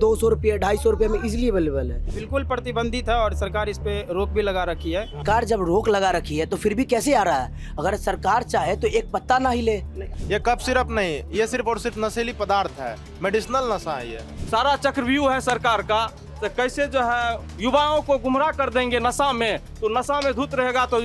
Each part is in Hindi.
200 रुपये 250 रुपये में इजीली अवेलेबल है। बिल्कुल प्रतिबंधित है और सरकार इस पे रोक भी लगा रखी है। सरकार जब रोक लगा रखी है तो फिर भी कैसे आ रहा है? अगर सरकार चाहे तो एक पत्ता ना हिले। ये कफ सिरप नहीं, ये सिर्फ और सिर्फ नशीली पदार्थ है, मेडिसिनल नशा है। ये सारा चक्रव्यूह है सरकार का, तो कैसे जो है युवाओं को गुमराह कर देंगे नशा में, तो नशा में धुत रहेगा तो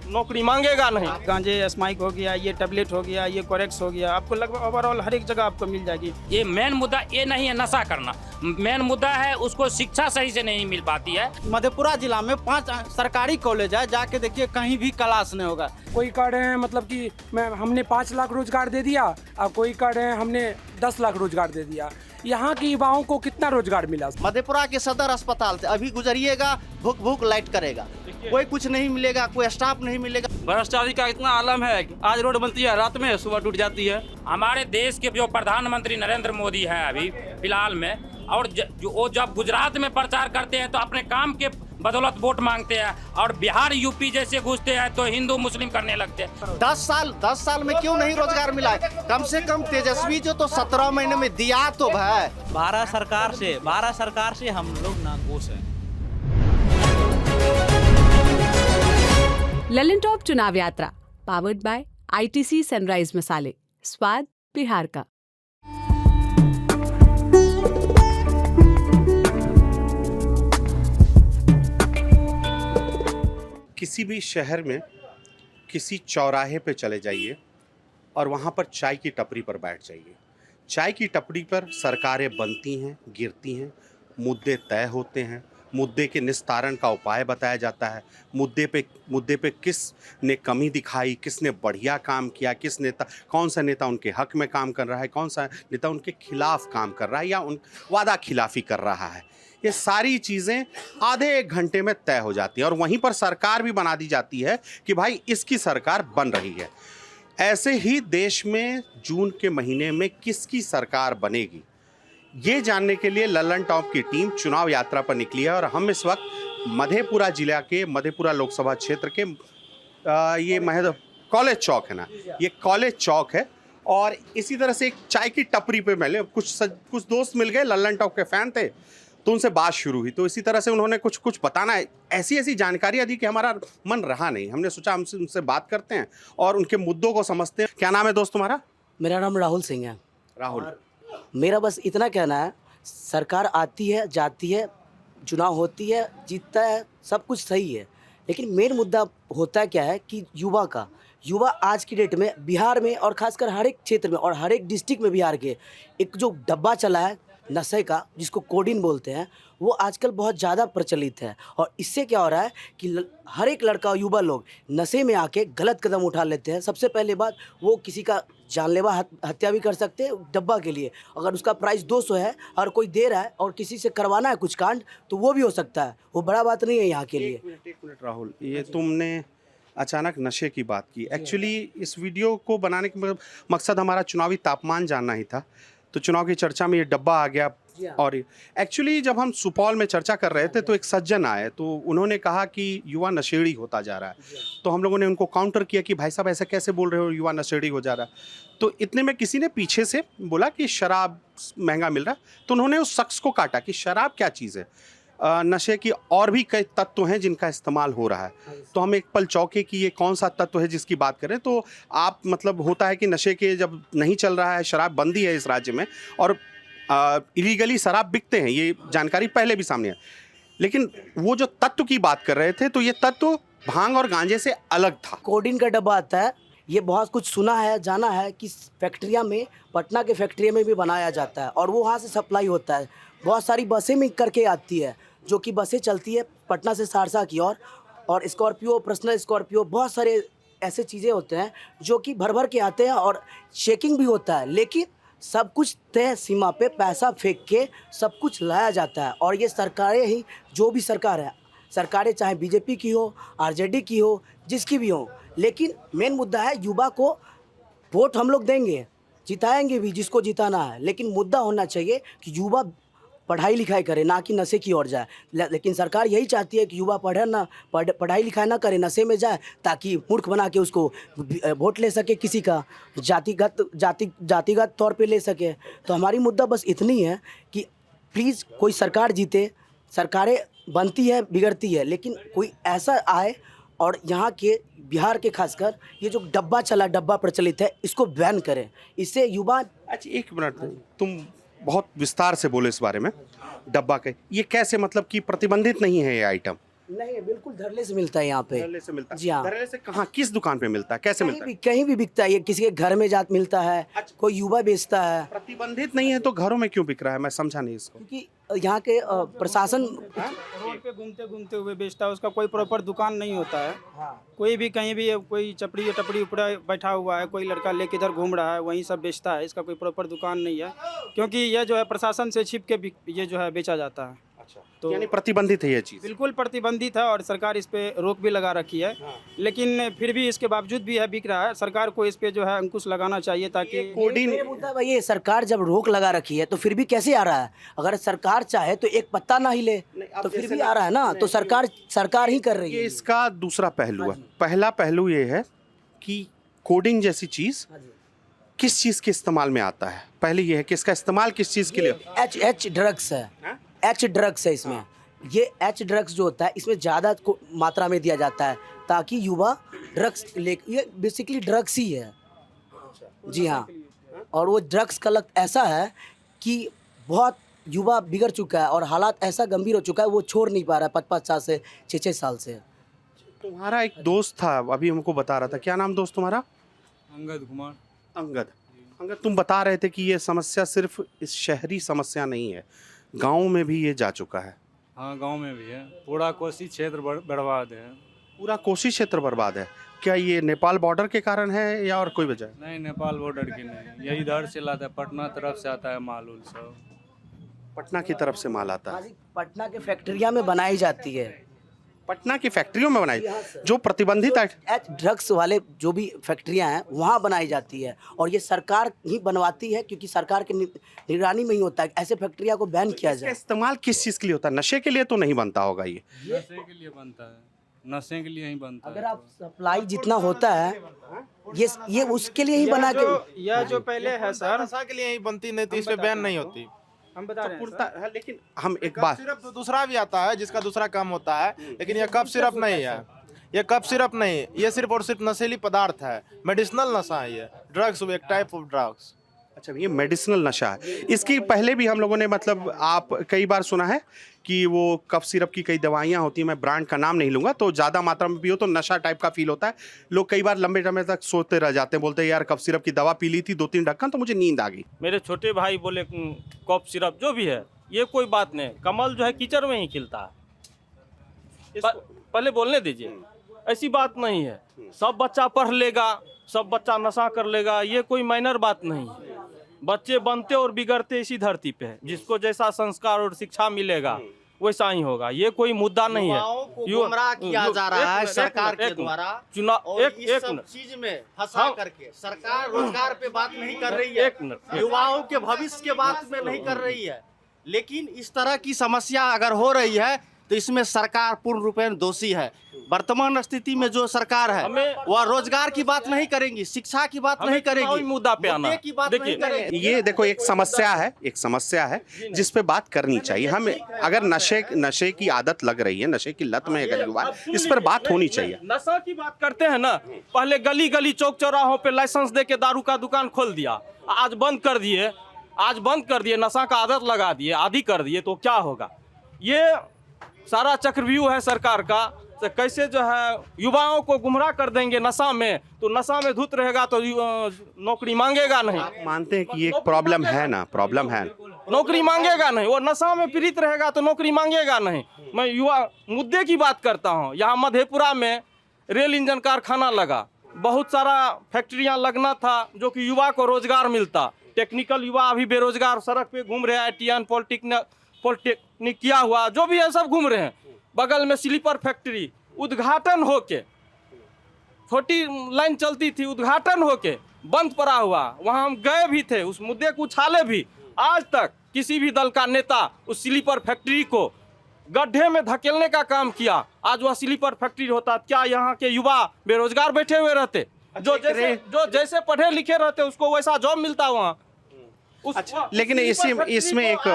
नौकरी मांगेगा नहीं। गांजे स्माइक हो गया, ये टेबलेट हो गया, ये कोरेक्स हो गया, आपको लगभग ओवरऑल हर एक जगह आपको मिल जाएगी। ये मेन मुद्दा ये नहीं है नशा करना, मेन मुद्दा है उसको शिक्षा सही से नहीं मिल पाती है। मधेपुरा जिला में 5 सरकारी कॉलेज है, जाके देखिए कहीं भी क्लास नहीं होगा। कोई कह रहे हैं मतलब कि हमने 5 लाख रोजगार दे दिया, और कोई कह रहे हैं हमने 10 लाख रोजगार दे दिया। यहाँ के युवाओं को कितना रोजगार मिला? मधेपुरा के सदर अस्पताल से अभी गुजरिएगा, भूख भूख लाइट करेगा, कोई कुछ नहीं मिलेगा, कोई स्टाफ नहीं मिलेगा। भ्रष्टाचारी का इतना आलम है कि आज रोड बनती है, रात में सुबह टूट जाती है। हमारे देश के जो प्रधानमंत्री नरेंद्र मोदी है अभी फिलहाल में, और जो वो जब गुजरात में प्रचार करते हैं तो अपने काम के बदौलत वोट मांगते हैं, और बिहार यूपी जैसे घुसते हैं तो हिंदू मुस्लिम करने लगते हैं। 10 साल में क्यों नहीं रोजगार मिला है? कम से कम तेजस्वी जो तो 17 महीने में दिया तो भाई। भारत सरकार से हम लोग नाखुश हैं। ललन टॉप चुनाव यात्रा पावर्ड बाय ITC सनराइज मसाले, स्वाद बिहार का। किसी भी शहर में किसी चौराहे पे चले जाइए और वहाँ पर चाय की टपरी पर बैठ जाइए। चाय की टपरी पर सरकारें बनती हैं, गिरती हैं, मुद्दे तय होते हैं, मुद्दे के निस्तारण का उपाय बताया जाता है, मुद्दे पे किस ने कमी दिखाई, किसने बढ़िया काम किया, कौन सा नेता उनके हक में काम कर रहा है, कौन सा नेता उनके खिलाफ काम कर रहा है या उन वादा खिलाफी कर रहा है। ये सारी चीज़ें आधे 1 घंटे में तय हो जाती हैं और वहीं पर सरकार भी बना दी जाती है कि भाई इसकी सरकार बन रही है। ऐसे ही देश में जून के महीने में किसकी सरकार बनेगी, ये जानने के लिए ललन टॉप की टीम चुनाव यात्रा पर निकली है। और हम इस वक्त मधेपुरा जिला के मधेपुरा लोकसभा क्षेत्र के ये कॉलेज चौक है ना, ये कॉलेज चौक है। और इसी तरह से एक चाय की टपरी पे मिले, कुछ दोस्त मिल गए, ललन टॉप के फ़ैन थे, तो उनसे बात शुरू हुई। तो इसी तरह से उन्होंने कुछ बताना है, ऐसी जानकारियाँ दी कि हमारा मन रहा नहीं। हमने सोचा हमसे उनसे बात करते हैं और उनके मुद्दों को समझते हैं। क्या नाम है दोस्त तुम्हारा? मेरा नाम राहुल सिंह है। राहुल, मेरा बस इतना कहना है, सरकार आती है, जाती है, चुनाव होती है, जीतता है, सब कुछ सही है, लेकिन मेन मुद्दा होता क्या है कि युवा आज की डेट में बिहार में और खासकर हर एक क्षेत्र में और हर एक डिस्ट्रिक्ट में बिहार के एक जो डब्बा चला है नशे का, जिसको कोडीन बोलते हैं, वो आजकल बहुत ज़्यादा प्रचलित है। और इससे क्या हो रहा है कि हर एक लड़का युवा लोग नशे में आके गलत कदम उठा लेते हैं। सबसे पहले बात, वो किसी का जानलेवा हत्या भी कर सकते हैं डब्बा के लिए। अगर उसका प्राइस 200 है और कोई दे रहा है और किसी से करवाना है कुछ कांड, तो वो भी हो सकता है, वो बड़ा बात नहीं है यहाँ के लिए। एक मिनट राहुल, ये तुमने अचानक नशे की बात की। एक्चुअली इस वीडियो को बनाने का मकसद हमारा चुनावी तापमान जानना ही था, तो चुनाव की चर्चा में ये डब्बा आ गया। और एक्चुअली जब हम सुपौल में चर्चा कर रहे थे तो एक सज्जन आए, तो उन्होंने कहा कि युवा नशेड़ी होता जा रहा है। तो हम लोगों ने उनको काउंटर किया कि भाई साहब ऐसा कैसे बोल रहे हो, युवा नशेड़ी हो जा रहा है। तो इतने में किसी ने पीछे से बोला कि शराब महंगा मिल रहा है, तो उन्होंने उस शख्स को काटा कि शराब क्या चीज़ है, नशे की और भी कई तत्व हैं जिनका इस्तेमाल हो रहा है। तो हम एक पल चौंके कि ये कौन सा तत्व है जिसकी बात करें। तो आप मतलब होता है कि नशे के जब नहीं चल रहा है, शराब बंदी है इस राज्य में और इलीगली शराब बिकते हैं, ये जानकारी पहले भी सामने है, लेकिन वो जो तत्व की बात कर रहे थे तो ये तत्व भांग और गांजे से अलग था। कोडीन का डब्बा आता है, ये बहुत कुछ सुना है, जाना है कि फैक्ट्रिया में, पटना के फैक्ट्री में भी बनाया जाता है और वो वहाँ से सप्लाई होता है। बहुत सारी बसें में करके आती है, जो कि बसें चलती है पटना से सहरसा की ओर, और स्कॉर्पियो, पर्सनल स्कॉर्पियो, बहुत सारे ऐसे चीज़ें होते हैं जो कि भर के आते हैं और चेकिंग भी होता है, लेकिन सब कुछ तय सीमा पे पैसा फेंक के सब कुछ लाया जाता है। और ये सरकारें ही, जो भी सरकार है, सरकारें चाहे बीजेपी की हो, आरजेडी की हो, जिसकी भी हो, लेकिन मेन मुद्दा है युवा को वोट हम लोग देंगे, जिताएंगे भी जिसको जिताना है, लेकिन मुद्दा होना चाहिए कि युवा पढ़ाई लिखाई करे, ना कि नशे की ओर जाए। लेकिन सरकार यही चाहती है कि युवा पढ़ाई लिखाई ना करे, नशे में जाए, ताकि मूर्ख बना के उसको वोट ले सके, किसी का जातिगत तौर पे ले सके। तो हमारी मुद्दा बस इतनी है कि प्लीज़ कोई सरकार जीते, सरकारें बनती है बिगड़ती है, लेकिन कोई ऐसा आए और यहाँ के बिहार के खासकर ये जो डब्बा प्रचलित है इसको बैन करें। इससे युवा अच्छा एक मिनट, तुम बहुत विस्तार से बोले इस बारे में। डब्बा के ये कैसे, मतलब कि प्रतिबंधित नहीं है ये आइटम? नहीं है, बिल्कुल धरले से मिलता है यहाँ पे। धरले से मिलता है? जी हाँ। धरले से कहाँ, किस दुकान पे मिलता है, कैसे मिलता है? कहीं भी बिकता है, ये किसी के घर में जात मिलता है, कोई युवा बेचता है। प्रतिबंधित नहीं है तो घरों में क्यों बिक रहा है? मैं समझा नहीं इसको। क्योंकि यहाँ के प्रशासन रोड पे घूमते घूमते हुए बेचता है, उसका कोई प्रॉपर दुकान नहीं होता है। कोई भी कहीं भी कोई चपड़ी टपड़ी ऊपर बैठा हुआ है, कोई लड़का लेके इधर घूम रहा है, वहीं सब बेचता है। इसका कोई प्रॉपर दुकान नहीं है, क्योंकि यह जो है प्रशासन से छिप के ये जो है बेचा जाता है। तो यानी प्रतिबंधित है ये चीज? बिल्कुल प्रतिबंधित है और सरकार इस पे रोक भी लगा रखी है। लेकिन फिर भी इसके बावजूद भी है बिक रहा है। सरकार को इस पे जो है अंकुश लगाना चाहिए ताकि कोडिंग मुद्दा भाई, ये सरकार जब रोक लगा रखी है तो फिर भी कैसे आ रहा है? अगर सरकार चाहे तो एक पत्ता ना हिले तो फिर भी आ रहा है ना, तो सरकार ही कर रही ये है। इसका दूसरा पहलू है। पहला पहलू ये है कि कोडिंग जैसी चीज किस चीज के इस्तेमाल में आता है? पहले ये है कि इसका इस्तेमाल किस चीज के लिए? एच ड्रग्स है, एच ड्रग्स है इसमें। ये एच ड्रग्स जो होता है इसमें ज़्यादा मात्रा में दिया जाता है ताकि युवा ड्रग्स ले, ये बेसिकली ड्रग्स ही है। जी हाँ, और वो ड्रग्स का लत ऐसा है कि बहुत युवा बिगड़ चुका है और हालात ऐसा गंभीर हो चुका है वो छोड़ नहीं पा रहा है 5-5 साल से, 6-6 साल से। तुम्हारा एक दोस्त था अभी हमको बता रहा था, क्या नाम दोस्त तुम्हारा? अंगद कुमार। अंगद, तुम बता रहे थे कि ये समस्या सिर्फ इस शहरी समस्या नहीं है, गाँव में भी ये जा चुका है। हाँ, गांव में भी है। पूरा कोसी क्षेत्र बर्बाद है। पूरा कोसी क्षेत्र बर्बाद है। क्या ये नेपाल बॉर्डर के कारण है या और कोई वजह? नहीं, नेपाल बॉर्डर की नहीं, ये इधर से लाता है, पटना तरफ से आता है माल उल सब। पटना की तरफ से माल आता है? पटना के फैक्ट्रिया में बनाई जाती है। पटना की फैक्ट्रियों में बनाई, जो प्रतिबंधित एच ड्रग्स वाले जो भी फैक्ट्रियां हैं वहाँ बनाई जाती है और ये सरकार ही बनवाती है, क्योंकि सरकार की निगरानी में ही होता है। ऐसे फैक्ट्रिया को बैन किया जाए। इस्तेमाल किस चीज़ के लिए होता है? नशे के लिए तो नहीं बनता होगा ये? नशे के लिए बनता है, नशे के लिए ही बनता है। अगर आप सप्लाई जितना होता है ये उसके लिए ही बना के। यह जो पहले है सर, नशा के लिए ही बनती, नहीं तो इस पे बैन नहीं होती। हम बता रहे हैं सर। लेकिन हम एक कप बात, सिरप तो दूसरा भी आता है जिसका दूसरा काम होता है, लेकिन ये कप सिरप नहीं है। ये कप सिरप नहीं, ये सिर्फ और सिर्फ नशीली पदार्थ है, मेडिसिनल नशा है। ये ड्रग्स, एक टाइप ऑफ ड्रग्स। अच्छा ये मेडिसिनल नशा है। इसकी पहले भी हम लोगों ने, मतलब आप कई बार सुना है कि वो कफ सिरप की कई दवाइयाँ होती हैं, मैं ब्रांड का नाम नहीं लूँगा, तो ज़्यादा मात्रा में पियो तो नशा टाइप का फील होता है। लोग कई बार लंबे समय तक सोते रह जाते हैं, बोलते हैं यार कफ सिरप की दवा पी ली थी 2-3 ढक्कन तो मुझे नींद आ गई। मेरे छोटे भाई बोले कफ सिरप जो भी है ये कोई बात नहीं, कमल जो है कीचड़ में ही खिलता है। पहले बोलने दीजिए, ऐसी बात नहीं है। सब बच्चा पढ़ लेगा, सब बच्चा नशा कर लेगा, ये कोई माइनर बात नहीं है। बच्चे बनते और बिगड़ते इसी धरती पे है। जिसको जैसा संस्कार और शिक्षा मिलेगा वैसा ही होगा, ये कोई मुद्दा नहीं है। युवाओं को गुमराह किया जा रहा है सरकार के द्वारा चुनाव। और इस सब चीज में फंसा करके सरकार रोजगार पे बात नहीं कर रही है, युवाओं के भविष्य के बात में नहीं कर रही है। लेकिन इस तरह की समस्या अगर हो रही है तो इसमें सरकार पूर्ण रूपेण दोषी है। वर्तमान स्थिति में जो सरकार है वह रोजगार की बात नहीं करेंगी, शिक्षा की बात नहीं करेगी, मुद्दा पे आना की बात नहीं करेगी। ये देखो एक समस्या है जिस पे बात करनी चाहिए। हम अगर नशे की आदत लग रही है, नशे की लत में अगर युवा, इस पर बात होनी चाहिए। नशा की बात करते हैं ना, पहले गली गली चौक चौराहों पे लाइसेंस दे के दारू का दुकान खोल दिया, आज बंद कर दिए, नशा का आदत लगा दिए, आदि कर दिए, तो क्या होगा? ये सारा चक्रव्यूह है सरकार का। तो कैसे जो है युवाओं को गुमराह कर देंगे नशा में, तो नशा में धुत रहेगा तो नौकरी मांगेगा नहीं। आप मानते हैं कि ये एक प्रॉब्लम है ना? प्रॉब्लम है, नौकरी मांगेगा नहीं। वो नशा में पीड़ित रहेगा तो नौकरी मांगेगा नहीं। मैं युवा मुद्दे की बात करता हूँ। यहाँ मधेपुरा में रेल इंजन कारखाना लगा, बहुत सारा फैक्ट्रियाँ लगना था जो कि युवा को रोजगार मिलता। टेक्निकल युवा अभी बेरोजगार सड़क पे घूम रहे हैं, ITN पॉलिटेक्निक किया हुआ जो भी है सब घूम रहे हैं। बगल में स्लीपर फैक्ट्री उद्घाटन होके, छोटी लाइन चलती थी, उद्घाटन होके बंद पड़ा हुआ, वहाँ हम गए भी थे, उस मुद्दे को उछाले भी। आज तक किसी भी दल का नेता उस स्लीपर फैक्ट्री को गड्ढे में धकेलने का काम किया। आज वह स्लीपर फैक्ट्री होता, क्या यहाँ के युवा बेरोजगार बैठे हुए रहते? जो जैसे पढ़े लिखे रहते उसको वैसा जॉब मिलता वहाँ। लेकिन इसमें एक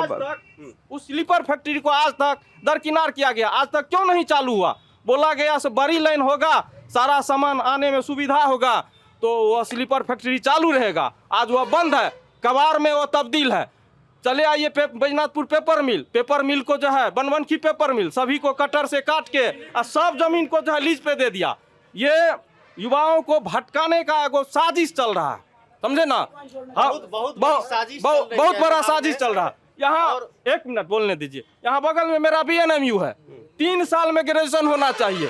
उस स्लीपर फैक्ट्री को आज तक दरकिनार किया गया, आज तक क्यों नहीं चालू हुआ? बोला गया से बड़ी लाइन होगा, सारा सामान आने में सुविधा होगा तो वह स्लीपर फैक्ट्री चालू रहेगा। आज वह बंद है, कबाड़ में वो तब्दील है। चले आइए बैजनाथपुर पेपर मिल को जो है बनवनखी पेपर मिल, सभी को कटर से काट के और सब जमीन को जो है लीज पे दे दिया। ये युवाओं को भटकाने का एगो साजिश चल रहा है, समझे ना? बहुत बड़ा साजिश चल रहा है। यहाँ 1 मिनट बोलने दीजिए। यहाँ बगल में मेरा BNMU है, 3 साल में ग्रेजुएशन होना चाहिए,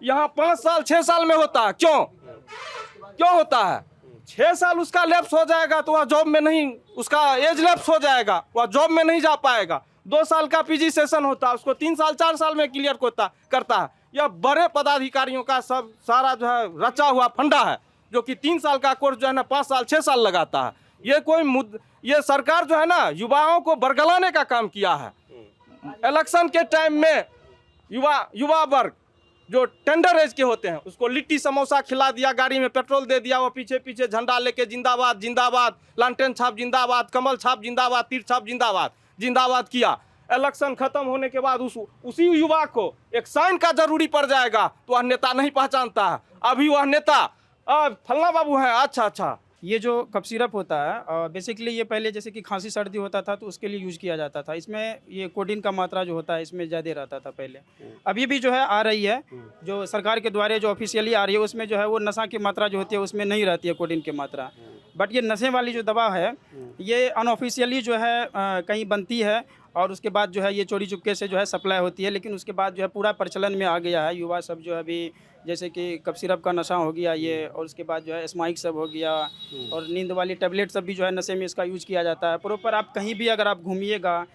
यहाँ 5 साल 6 साल में होता है। क्यों होता है? 6 साल उसका लैप्स हो जाएगा तो वह जॉब में नहीं, उसका एज लैप्स हो जाएगा, वह जॉब में नहीं जा पाएगा। 2 साल का PG सेशन होता है, उसको 3 साल 4 साल में क्लियर करता है। यह बड़े पदाधिकारियों का सब सारा जो है रचा हुआ फंडा है, जो कि 3 साल का कोर्स जो है ना 5 साल 6 साल लगाता है। ये सरकार जो है ना युवाओं को बरगलाने का काम किया है। इलेक्शन के टाइम में युवा वर्ग जो टेंडर एज के होते हैं उसको लिट्टी समोसा खिला दिया, गाड़ी में पेट्रोल दे दिया, वो पीछे पीछे झंडा लेके जिंदाबाद जिंदाबाद, लालटेन छाप जिंदाबाद, कमल छाप जिंदाबाद, तीर छाप जिंदाबाद किया। इलेक्शन खत्म होने के बाद उसी युवा को एक साइन का जरूरी पड़ जाएगा तो वह नेता नहीं पहचानता है। अभी वह नेता फलना बाबू है। अच्छा, ये जो कफ सिरप होता है बेसिकली ये पहले जैसे कि खांसी सर्दी होता था तो उसके लिए यूज़ किया जाता था। इसमें ये कोडीन का मात्रा जो होता है इसमें ज़्यादा रहता था पहले। अभी भी जो है आ रही है, जो सरकार के द्वारा जो ऑफिशियली आ रही है उसमें जो है वो नशा की मात्रा जो होती है उसमें नहीं रहती है कोडीन की मात्रा। बट ये नशे वाली जो दवा है ये अनऑफिशियली जो है कहीं बनती है और उसके बाद जो है ये चोरी चुपके से जो है सप्लाई होती है। लेकिन उसके बाद जो है पूरा प्रचलन में आ गया है। युवा सब जो है अभी जैसे कि कफ सिरप का नशा हो गया ये, और उसके बाद जो है स्माइक सब हो गया, और नींद वाली टैबलेट सब भी जो है नशे में इसका यूज़ किया जाता है। प्रॉपर आप कहीं भी अगर आप घूमिएगा,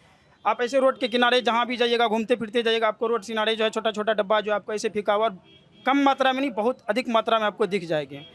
आप ऐसे रोड के किनारे जहाँ भी जाइएगा, घूमते फिरते जाइएगा, आपको रोड किनारे जो है छोटा छोटा डब्बा जो आपको ऐसे फिका हुआ, कम मात्रा में नहीं बहुत अधिक मात्रा में आपको दिख जाएगी।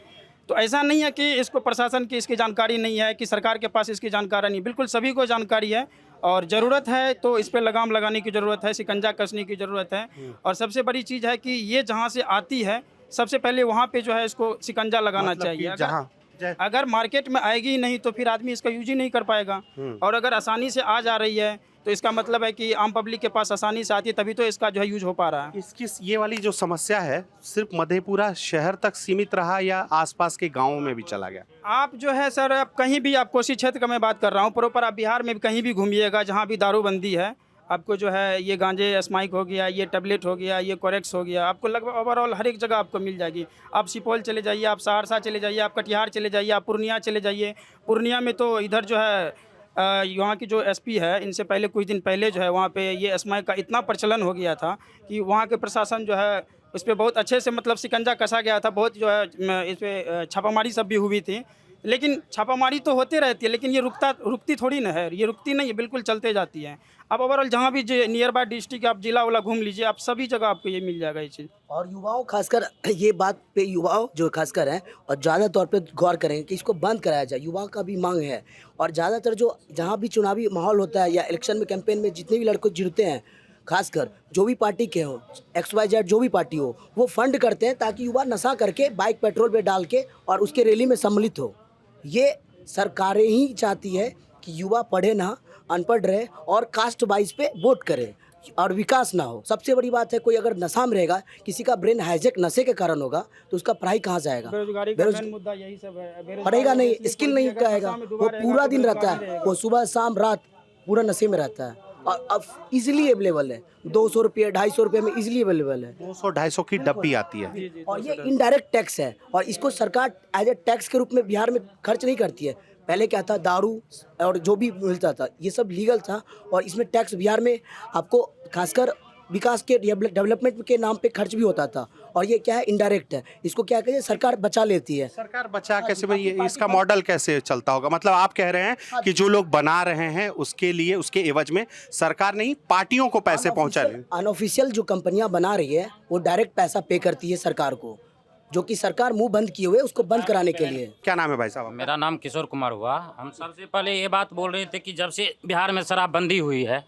तो ऐसा नहीं है कि इसको प्रशासन की इसकी जानकारी नहीं है, कि सरकार के पास इसकी जानकारी नहीं, बिल्कुल सभी को जानकारी है। और ज़रूरत है तो इस पर लगाम लगाने की ज़रूरत है, शिकंजा कसने की ज़रूरत है। और सबसे बड़ी चीज़ है कि ये जहाँ से आती है सबसे पहले वहाँ पे जो है इसको शिकंजा लगाना चाहिए। अगर मार्केट में आएगी ही नहीं तो फिर आदमी इसका यूज ही नहीं कर पाएगा। और अगर आसानी से आ जा रही है तो इसका मतलब है कि आम पब्लिक के पास आसानी से आती है, तभी तो इसका जो है यूज हो पा रहा है। इसकी ये वाली जो समस्या है सिर्फ मधेपुरा शहर तक सीमित रहा या आसपास के गांवों में भी चला गया? आप जो है सर, आप कहीं भी, आप कोसी क्षेत्र का मैं बात कर रहा हूँ, प्रॉपर आप बिहार में कहीं भी घूमिएगा जहाँ भी दारूबंदी है, आपको जो है ये गांजे स्माइक हो गया, ये टैबलेट हो गया, ये कोरेक्स हो गया, आपको लगभग ओवरऑल हर एक जगह आपको मिल जाएगी। आप सुपौल चले जाइए, आप सहरसा चले जाइए, आप कटिहार चले जाइए, आप पूर्णिया चले जाइए। पूर्णिया में तो इधर जो है यहाँ की जो SP है, इनसे पहले कुछ दिन पहले जो है वहाँ पे ये स्माइक का इतना प्रचलन हो गया था कि वहाँ के प्रशासन जो है उस पर बहुत अच्छे से मतलब शिकंजा कसा गया था। बहुत जो है इस पर छापामारी सब भी हुई थी। लेकिन छापामारी तो होते रहती है, लेकिन ये रुकती थोड़ी ना है, ये रुकती नहीं है, बिल्कुल चलते जाती है। आप ओवरऑल जहाँ भी नियर बाय डिस्ट्रिक्ट आप जिला वाला घूम लीजिए, आप सभी जगह आपको ये मिल जाएगा ये चीज़। और युवाओं खासकर ये बात पे युवाओं जो खासकर हैं और ज़्यादा तौर पे गौर करें कि इसको बंद कराया जाए। युवाओं का भी मांग है। और ज़्यादातर जो जहाँ भी चुनावी माहौल होता है या इलेक्शन में कैंपेन में जितने भी लड़के जुड़ते हैं, खासकर जो भी पार्टी के हो, XYZ जो भी पार्टी हो, वो फंड करते हैं ताकि युवा नशा करके बाइक पेट्रोल पे डाल के और उसके रैली में सम्मिलित हो। ये सरकारें ही चाहती है कि युवा पढ़े ना, अनपढ़ रहे और कास्ट वाइज पे वोट करे और विकास ना हो। सबसे बड़ी बात है, कोई अगर नशा में रहेगा, किसी का ब्रेन हाईजैक नशे के कारण होगा तो उसका पढ़ाई कहाँ जाएगा? बेरोजगारी का मेन मुद्दा यही सब है। पढ़ेगा नहीं, स्किल नहीं कहेगा, वो पूरा दिन रहता है, वो सुबह शाम रात पूरा नशे में रहता है। और अब इजीली अवेलेबल है, 200 रुपये 250 रुपये में इजीली अवेलेबल है। 200-250 की डब्बी आती है। और ये इनडायरेक्ट टैक्स है और इसको सरकार एज ए टैक्स के रूप में बिहार में खर्च नहीं करती है। पहले क्या था, दारू और जो भी मिलता था ये सब लीगल था और इसमें टैक्स बिहार में आपको खासकर विकास के डेवलपमेंट के नाम पे खर्च भी होता था। और ये क्या है, इनडायरेक्ट है। इसको क्या कहते हैं, सरकार बचा लेती है। सरकार बचा कैसे, ये इसका मॉडल कैसे चलता होगा? मतलब आप कह रहे हैं कि जो लोग बना रहे हैं उसके लिए, उसके एवज में सरकार नहीं पार्टियों को पैसे पहुंचा रही है। अनऑफिशियल जो कंपनियां बना रही है वो डायरेक्ट पैसा पे करती है सरकार को, जो कि सरकार मुंह बंद किए हुए उसको बंद कराने के लिए। क्या नाम है भाई साहब? मेरा नाम किशोर कुमार हुआ। हम सबसे पहले ये बात बोल रहे थे कि जब से बिहार में शराबबंदी हुई है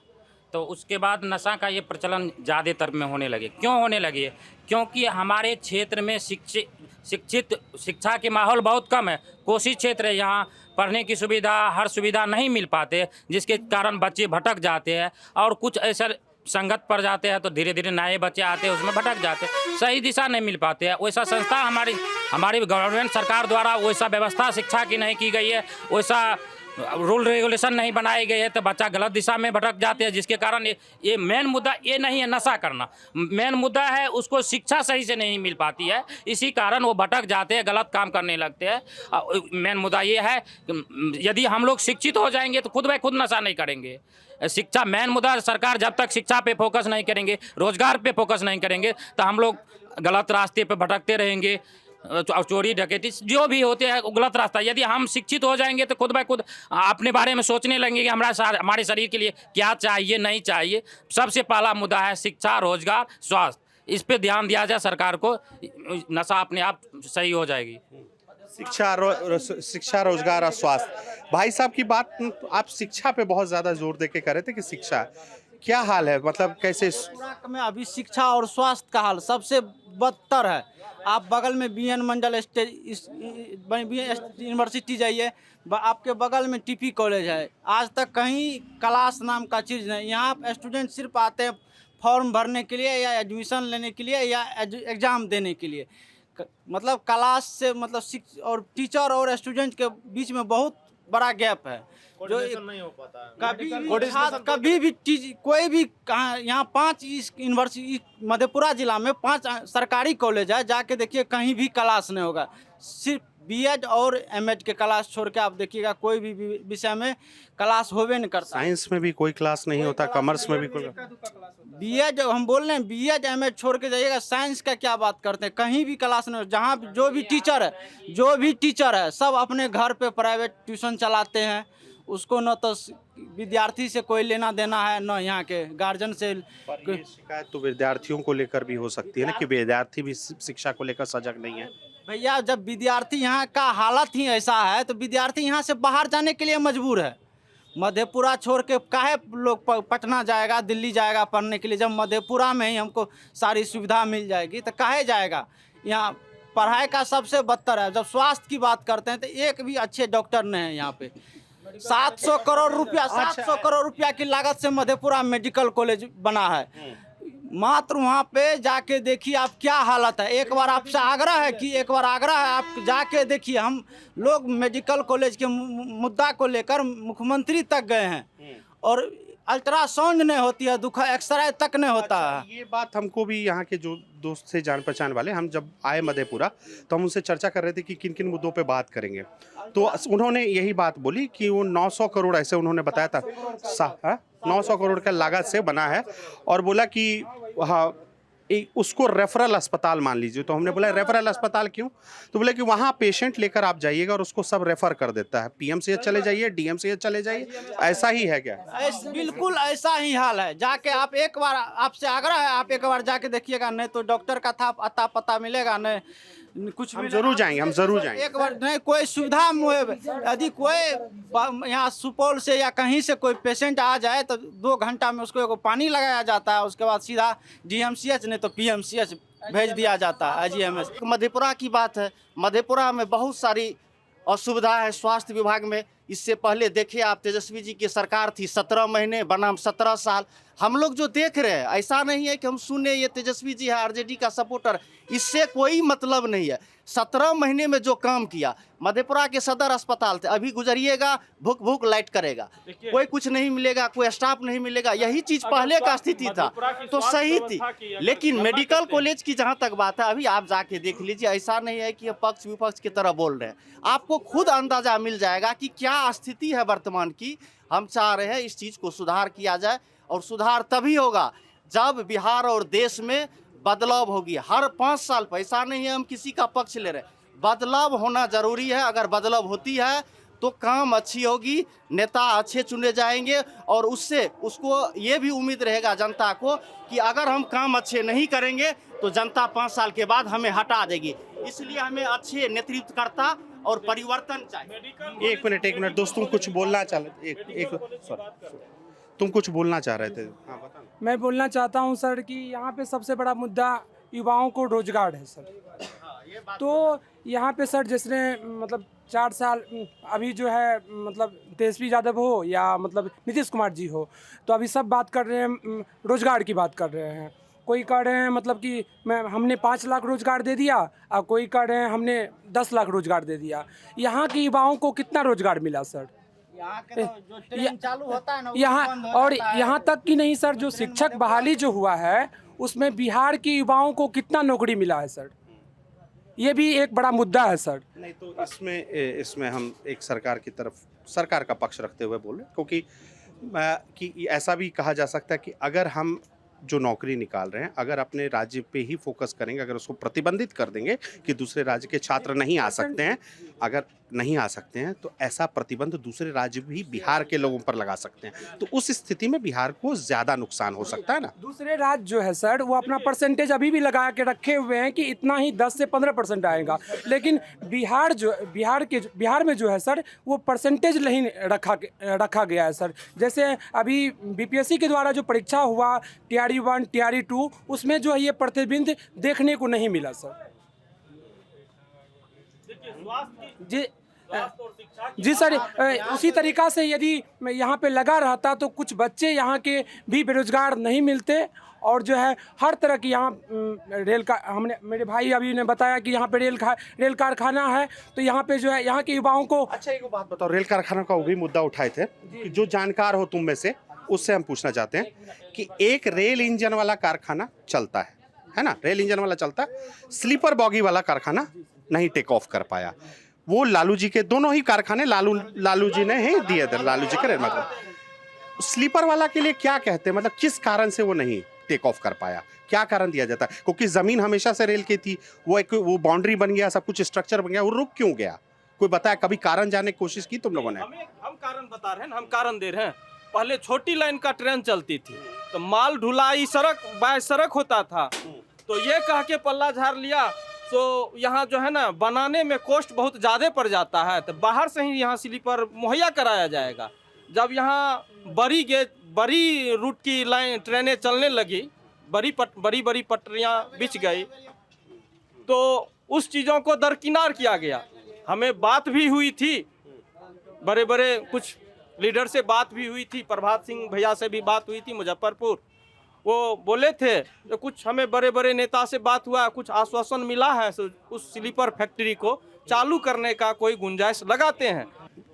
तो उसके बाद नशा का ये प्रचलन ज़्यादातर में होने लगे। क्यों होने लगे? क्योंकि हमारे क्षेत्र में शिक्षा के माहौल बहुत कम है। कोसी क्षेत्र है, यहाँ पढ़ने की सुविधा, हर सुविधा नहीं मिल पाते, जिसके कारण बच्चे भटक जाते हैं और कुछ ऐसा संगत पड़ जाते हैं तो धीरे धीरे नए बच्चे आते हैं उसमें भटक जाते हैं, सही दिशा नहीं मिल पाते हैं। वैसा संस्था हमारी गवर्नमेंट सरकार द्वारा वैसा व्यवस्था शिक्षा की नहीं की गई है, वैसा रूल रेगुलेशन नहीं बनाई गई है, तो बच्चा गलत दिशा में भटक जाते हैं, जिसके कारण ये मेन मुद्दा ये नहीं है नशा करना, मेन मुद्दा है उसको शिक्षा सही से नहीं मिल पाती है, इसी कारण वो भटक जाते हैं, गलत काम करने लगते हैं। मेन मुद्दा ये है यदि हम लोग शिक्षित हो जाएंगे तो खुद ब खुद नशा नहीं करेंगे। शिक्षा मेन मुद्दा, सरकार जब तक शिक्षा पे फोकस नहीं करेंगे, रोजगार पे फोकस नहीं करेंगे, तो हम लोग गलत रास्ते पे भटकते रहेंगे। चोरी डकैती जो भी होते हैं गलत रास्ता। यदि हम शिक्षित हो जाएंगे तो खुद ब खुद अपने बारे में सोचने लगेंगे कि हमारे शरीर के लिए क्या चाहिए नहीं चाहिए। सबसे पहला मुद्दा है शिक्षा, रोजगार, स्वास्थ्य, इस पे ध्यान दिया जाए सरकार को, नशा अपने आप सही हो जाएगी। शिक्षा, रोजगार और स्वास्थ्य। भाई साहब की बात आप शिक्षा पे बहुत ज़्यादा जोर दे के कह रहे थे कि शिक्षा क्या हाल है, मतलब कैसे में अभी शिक्षा और स्वास्थ्य का हाल सबसे बदतर है। आप बगल में बीएन मंडल यूनिवर्सिटी जाइए, आपके बगल में टीपी कॉलेज है, आज तक कहीं क्लास नाम का चीज़ नहीं। यहाँ स्टूडेंट सिर्फ आते हैं फॉर्म भरने के लिए या एडमिशन लेने के लिए या एग्ज़ाम देने के लिए। मतलब क्लास से मतलब और टीचर और स्टूडेंट के बीच में बहुत बड़ा गैप है, जो नहीं हो पाता है। कभी भी कोई भी कहाँ, यहाँ 5 यूनिवर्सिटी मधेपुरा जिला में 5 सरकारी कॉलेज है, जाके देखिए कहीं भी क्लास नहीं होगा। सिर्फ बीएड और एमएड के क्लास छोड़ के आप देखिएगा कोई भी विषय में क्लास होवे नहीं करता। साइंस में भी कोई क्लास नहीं होता, कॉमर्स में भी कोई। बीएड हम बोल रहे हैं, बीएड एमएड छोड़ के जाइएगा, साइंस का क्या बात करते हैं, कहीं भी क्लास नहीं। जहाँ जो भी टीचर है सब अपने घर पे प्राइवेट ट्यूशन चलाते हैं, उसको न तो विद्यार्थी से कोई लेना देना है न यहाँ के गार्जियन से। शिकायत तो विद्यार्थियों को लेकर भी हो सकती है ना, कि विद्यार्थी भी शिक्षा को लेकर सजग नहीं है। भैया जब विद्यार्थी यहाँ का हालत ही ऐसा है तो विद्यार्थी यहाँ से बाहर जाने के लिए मजबूर है। मधेपुरा छोड़ के काहे लोग पटना जाएगा, दिल्ली जाएगा पढ़ने के लिए, जब मधेपुरा में ही हमको सारी सुविधा मिल जाएगी तो काहे जाएगा। यहाँ पढ़ाई का सबसे बदतर है। जब स्वास्थ्य की बात करते हैं तो एक भी अच्छे डॉक्टर नहीं है यहाँ पे। 700 करोड़ रुपया की लागत से मधेपुरा मेडिकल कॉलेज बना है, मात्र वहाँ पे जाके देखिए आप क्या हालत है। एक बार आपसे आग्रह है आप जाके देखिए। हम लोग मेडिकल कॉलेज के मुद्दा को लेकर मुख्यमंत्री तक गए हैं और अल्ट्रासाउंड नहीं होती है, एक्सरे तक नहीं होता है। ये बात हमको भी यहाँ के जो दोस्त थे जान पहचान वाले, हम जब आए मधेपुरा तो हम उनसे चर्चा कर रहे थे कि किन किन मुद्दों पे बात करेंगे, तो उन्होंने यही बात बोली कि वो 900 करोड़ ऐसे उन्होंने बताया था 900 करोड़ का लागत से बना है, और बोला कि हाँ उसको रेफरल अस्पताल मान लीजिए। तो हमने बोला रेफरल अस्पताल क्यों? तो बोले कि वहाँ पेशेंट लेकर आप जाइएगा और उसको सब रेफर कर देता है, पीएमसीएच चले जाइए, डीएमसीएच चले जाइए। ऐसा ही है क्या? बिल्कुल ऐसा ही हाल है। जाके आप एक बार, आपसे आग्रह है आप एक बार जाके देखिएगा, नहीं तो डॉक्टर का था अता पता मिलेगा नहीं कुछ। हम जरूर जाएंगे एक बार नहीं कोई सुविधा। यदि कोई यहाँ सुपौल से या कहीं से कोई पेशेंट आ जाए तो 2 घंटा में उसको पानी लगाया जाता है, उसके बाद सीधा डीएमसीएच नहीं तो पीएमसीएच भेज दिया जाता है, आईजीएमएस। मधेपुरा की बात है, मधेपुरा में बहुत सारी असुविधा है स्वास्थ्य विभाग में। इससे पहले देखिए आप, तेजस्वी जी की सरकार थी 17 महीने बनाम 17 साल। हम लोग जो देख रहे हैं, ऐसा नहीं है कि हम सुने ये तेजस्वी जी है आरजेडी का सपोर्टर, इससे कोई मतलब नहीं है। 17 महीने में जो काम किया, मधेपुरा के सदर अस्पताल थे, अभी गुजरिएगा भूख भूख लाइट करेगा, कोई कुछ नहीं मिलेगा, कोई स्टाफ नहीं मिलेगा। यही चीज पहले का स्थिति था तो सही थी। लेकिन मेडिकल कॉलेज की जहाँ तक बात है, अभी आप जाके देख लीजिए, ऐसा नहीं है कि पक्ष विपक्ष की तरह बोल रहे हैं, आपको खुद अंदाजा मिल जाएगा कि क्या स्थिति है वर्तमान की। हम चाह रहे हैं इस चीज को सुधार किया जाए, और सुधार तभी होगा जब बिहार और देश में बदलाव होगी। हर 5 साल पैसा नहीं है हम किसी का पक्ष ले रहे, बदलाव होना जरूरी है। अगर बदलाव होती है तो काम अच्छी होगी, नेता अच्छे चुने जाएंगे, और उससे उसको ये भी उम्मीद रहेगा जनता को कि अगर हम काम अच्छे नहीं करेंगे तो जनता 5 साल के बाद हमें हटा देगी। इसलिए हमें अच्छे नेतृत्वकर्ता और परिवर्तन चाहिए। एक मिनट दोस्तों, कुछ बोलना चाह तुम कुछ बोलना चाह रहे थे? हाँ बता। मैं बोलना चाहता हूं सर कि यहाँ पे सबसे बड़ा मुद्दा युवाओं को रोजगार है सर। तो यहाँ पे सर जिसने मतलब 4 साल अभी जो है मतलब तेजस्वी यादव हो या मतलब नीतीश कुमार जी हो, तो अभी सब बात कर रहे हैं रोजगार की बात कर रहे हैं। कोई कह रहे हैं मतलब कि हमने 5 लाख रोजगार दे दिया, और कोई कह रहे हैं हमने 10 लाख रोजगार दे दिया। यहाँ के युवाओं को कितना रोजगार मिला सर? यहाँ के तो जो ट्रेन चालू होता है ना, वो यहाँ बंद हो और जाता है। यहाँ तक कि नहीं सर, जो शिक्षक बहाली जो हुआ है उसमें बिहार के युवाओं को कितना नौकरी मिला है सर? ये भी एक बड़ा मुद्दा है सर। नहीं तो इसमें हम एक सरकार का पक्ष रखते हुए बोल रहे हैं, क्योंकि कि ऐसा भी कहा जा सकता है कि अगर हम जो नौकरी निकाल रहे हैं, अगर अपने राज्य पे ही फोकस करेंगे, अगर उसको प्रतिबंधित कर देंगे कि दूसरे राज्य के छात्र नहीं आ सकते हैं, अगर नहीं आ सकते हैं तो ऐसा प्रतिबंध दूसरे राज्य भी बिहार के लोगों पर लगा सकते हैं, तो उस स्थिति में बिहार को ज़्यादा नुकसान हो सकता है ना। दूसरे राज्य जो है सर वो अपना परसेंटेज अभी भी लगा के रखे हुए हैं कि इतना ही 10 से 15% आएगा, लेकिन बिहार में जो है सर वो परसेंटेज नहीं रखा गया है सर। जैसे अभी बीपीएससी के द्वारा जो परीक्षा हुआ TRE 1 TRE 2, उसमें जो है ये प्रतिबिंब देखने को नहीं मिला सर। जी सर, उसी तरीक़ा से यदि यहाँ पे लगा रहता तो कुछ बच्चे यहाँ के भी बेरोजगार नहीं मिलते, और जो है हर तरह की यहाँ मेरे भाई अभी ने बताया कि यहाँ पे रेल कारखाना है, तो यहाँ पे जो है यहाँ के युवाओं को। अच्छा एक बात बताओ, रेल कारखाना का वो भी मुद्दा उठाए थे कि जो जानकार हो तुम में से, उससे हम पूछना चाहते हैं कि एक रेल इंजन वाला कारखाना चलता है ना, रेल इंजन वाला चलता है, स्लीपर बॉगी वाला कारखाना नहीं टेक ऑफ कर पाया। वो लालू जी के दोनों ही कारखाने लालू जी ने ही दिए थे, लालू जी के मतलब स्लीपर वाला के लिए क्या कहते हैं, मतलब किस कारण से वो नहीं टेक ऑफ कर पाया, क्या कारण दिया जाता है? क्योंकि जमीन हमेशा से रेल की थी, वो बाउंड्री बन गया, सब कुछ स्ट्रक्चर बन गया, वो रुक क्यों गया? कोई बताया? कभी कारण जानने की कोशिश की तुम लोगों ने? हम कारण बता रहे हैं, हम कारण दे रहे हैं। पहले छोटी लाइन का ट्रेन चलती थी तो माल ढुलाई बाय सड़क होता था, तो ये कह के पल्ला झाड़ लिया, तो यहाँ जो है ना बनाने में कॉस्ट बहुत ज़्यादा पड़ जाता है, तो बाहर से ही यहाँ स्लीपर मुहैया कराया जाएगा। जब यहाँ बड़ी रूट की लाइन ट्रेनें चलने लगी, बड़ी पटरियाँ बिछ गई, तो उस चीज़ों को दरकिनार किया गया। हमें बात भी हुई थी, बड़े कुछ लीडर से बात भी हुई थी, प्रभात सिंह भैया से भी बात हुई थी मुजफ्फरपुर। वो बोले थे तो कुछ हमें बड़े नेता से बात हुआ, कुछ आश्वासन मिला है, उस स्लीपर फैक्ट्री को चालू करने का कोई गुंजाइश लगाते हैं।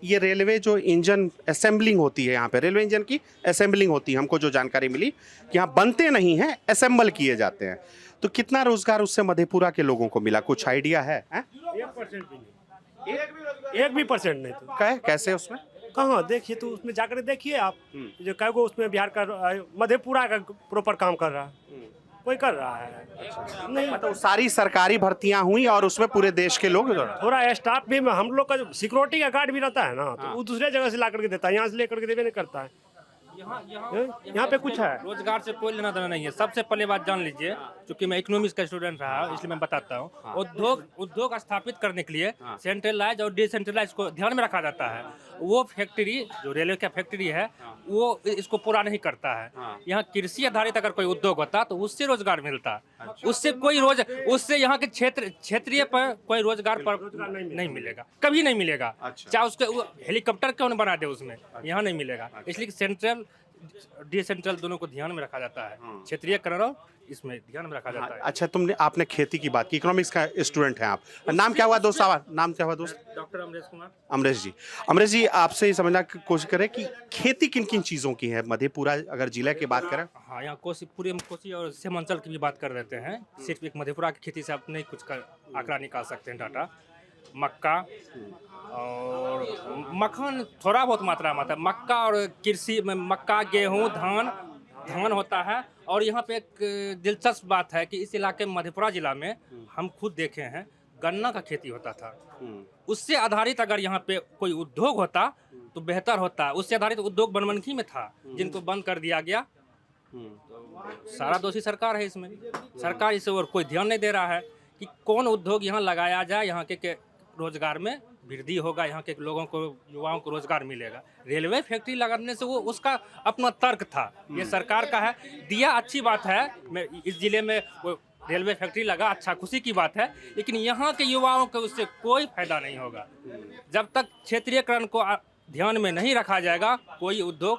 ये रेलवे जो इंजन असेंबलिंग होती है, यहाँ पे रेलवे इंजन की असेंबलिंग होती है, हमको जो जानकारी मिली कि यहाँ बनते नहीं हैं, असेंबल किए जाते हैं, तो कितना रोजगार उससे मधेपुरा के लोगों को मिला, कुछ आइडिया है? 1% भी नहीं, एक भी परसेंट नहीं। तो कैसे उसमें कहाँ देखिए, तो उसमें जाकर देखिए आप, जो कई गो उसमें बिहार का मधेपुरा का प्रॉपर काम कर रहा है, कोई कर रहा है नहीं। मतलब सारी सरकारी भर्तियां हुई और उसमें पूरे देश के लोग, थोड़ा स्टाफ भी, हम लोग का जो सिक्योरिटी का गार्ड भी रहता है ना, तो वो दूसरे जगह से ला करके देता है, यहाँ से लेकर के देवे नहीं करता है। यहाँ पे कुछ है, रोजगार से कोई लेना देना नहीं है। सबसे पहले बात जान लीजिए, क्योंकि मैं इकोनॉमिक्स का स्टूडेंट रहा, इसलिए मैं बताता हूँ। उद्योग स्थापित करने के लिए सेंट्रलाइज और डिसेंट्रलाइज को ध्यान में रखा जाता है। वो फैक्ट्री जो रेलवे का फैक्ट्री है वो इसको पूरा नहीं करता है। यहाँ कृषि आधारित अगर कोई उद्योग होता तो उससे रोजगार मिलता, उससे यहाँ के क्षेत्रीय पर कोई रोजगार पर नहीं मिलेगा, कभी नहीं मिलेगा। चाहे उसके हेलीकॉप्टर क्यों न बना दे, उसमें यहाँ नहीं मिलेगा। इसलिए सेंट्रल डिसेंट्रल दोनों को ध्यान में रखा जाता है, क्षेत्रीयकरण और इसमें ध्यान में रखा जाता है। अच्छा, आपने खेती की बात की, इकोनॉमिक्स का स्टूडेंट हैं आप, नाम क्या हुआ दोस्त? नाम क्या हुआ दोस्त? डॉक्टर अमरेश कुमार। अमरेश जी, आपसे ही समझना की कोशिश करें कि खेती किन किन चीज़ों की है मधेपुरा, अगर जिले की बात करें? हाँ, यहाँ पूरे कोसी और सीमांचल की भी बात कर देते हैं। सिर्फ एक मधेपुरा की खेती से आप नहीं कुछ आंकड़ा निकाल सकते हैं, डाटा। मक्का और मखान थोड़ा बहुत मात्रा में आता है। मक्का और कृषि में मक्का, गेहूँ, धान होता है। और यहाँ पे एक दिलचस्प बात है कि इस इलाके में मधेपुरा जिला में हम खुद देखे हैं, गन्ना का खेती होता था। उससे आधारित अगर यहाँ पे कोई उद्योग होता तो बेहतर होता। उससे आधारित उद्योग बनमनखी में था, जिनको बंद कर दिया गया। तो सारा दोषी सरकार है इसमें। सरकार इसे और कोई ध्यान नहीं दे रहा है कि कौन उद्योग यहाँ लगाया जाए, यहाँ के रोजगार में वृद्धि होगा, यहाँ के लोगों को, युवाओं को रोजगार मिलेगा। रेलवे फैक्ट्री लगाने से वो उसका अपना तर्क था, ये सरकार का है, दिया अच्छी बात है। मैं इस जिले में वो रेलवे फैक्ट्री लगा, अच्छा खुशी की बात है, लेकिन यहाँ के युवाओं को उससे कोई फायदा नहीं होगा। जब तक क्षेत्रीयकरण को ध्यान में नहीं रखा जाएगा, कोई उद्योग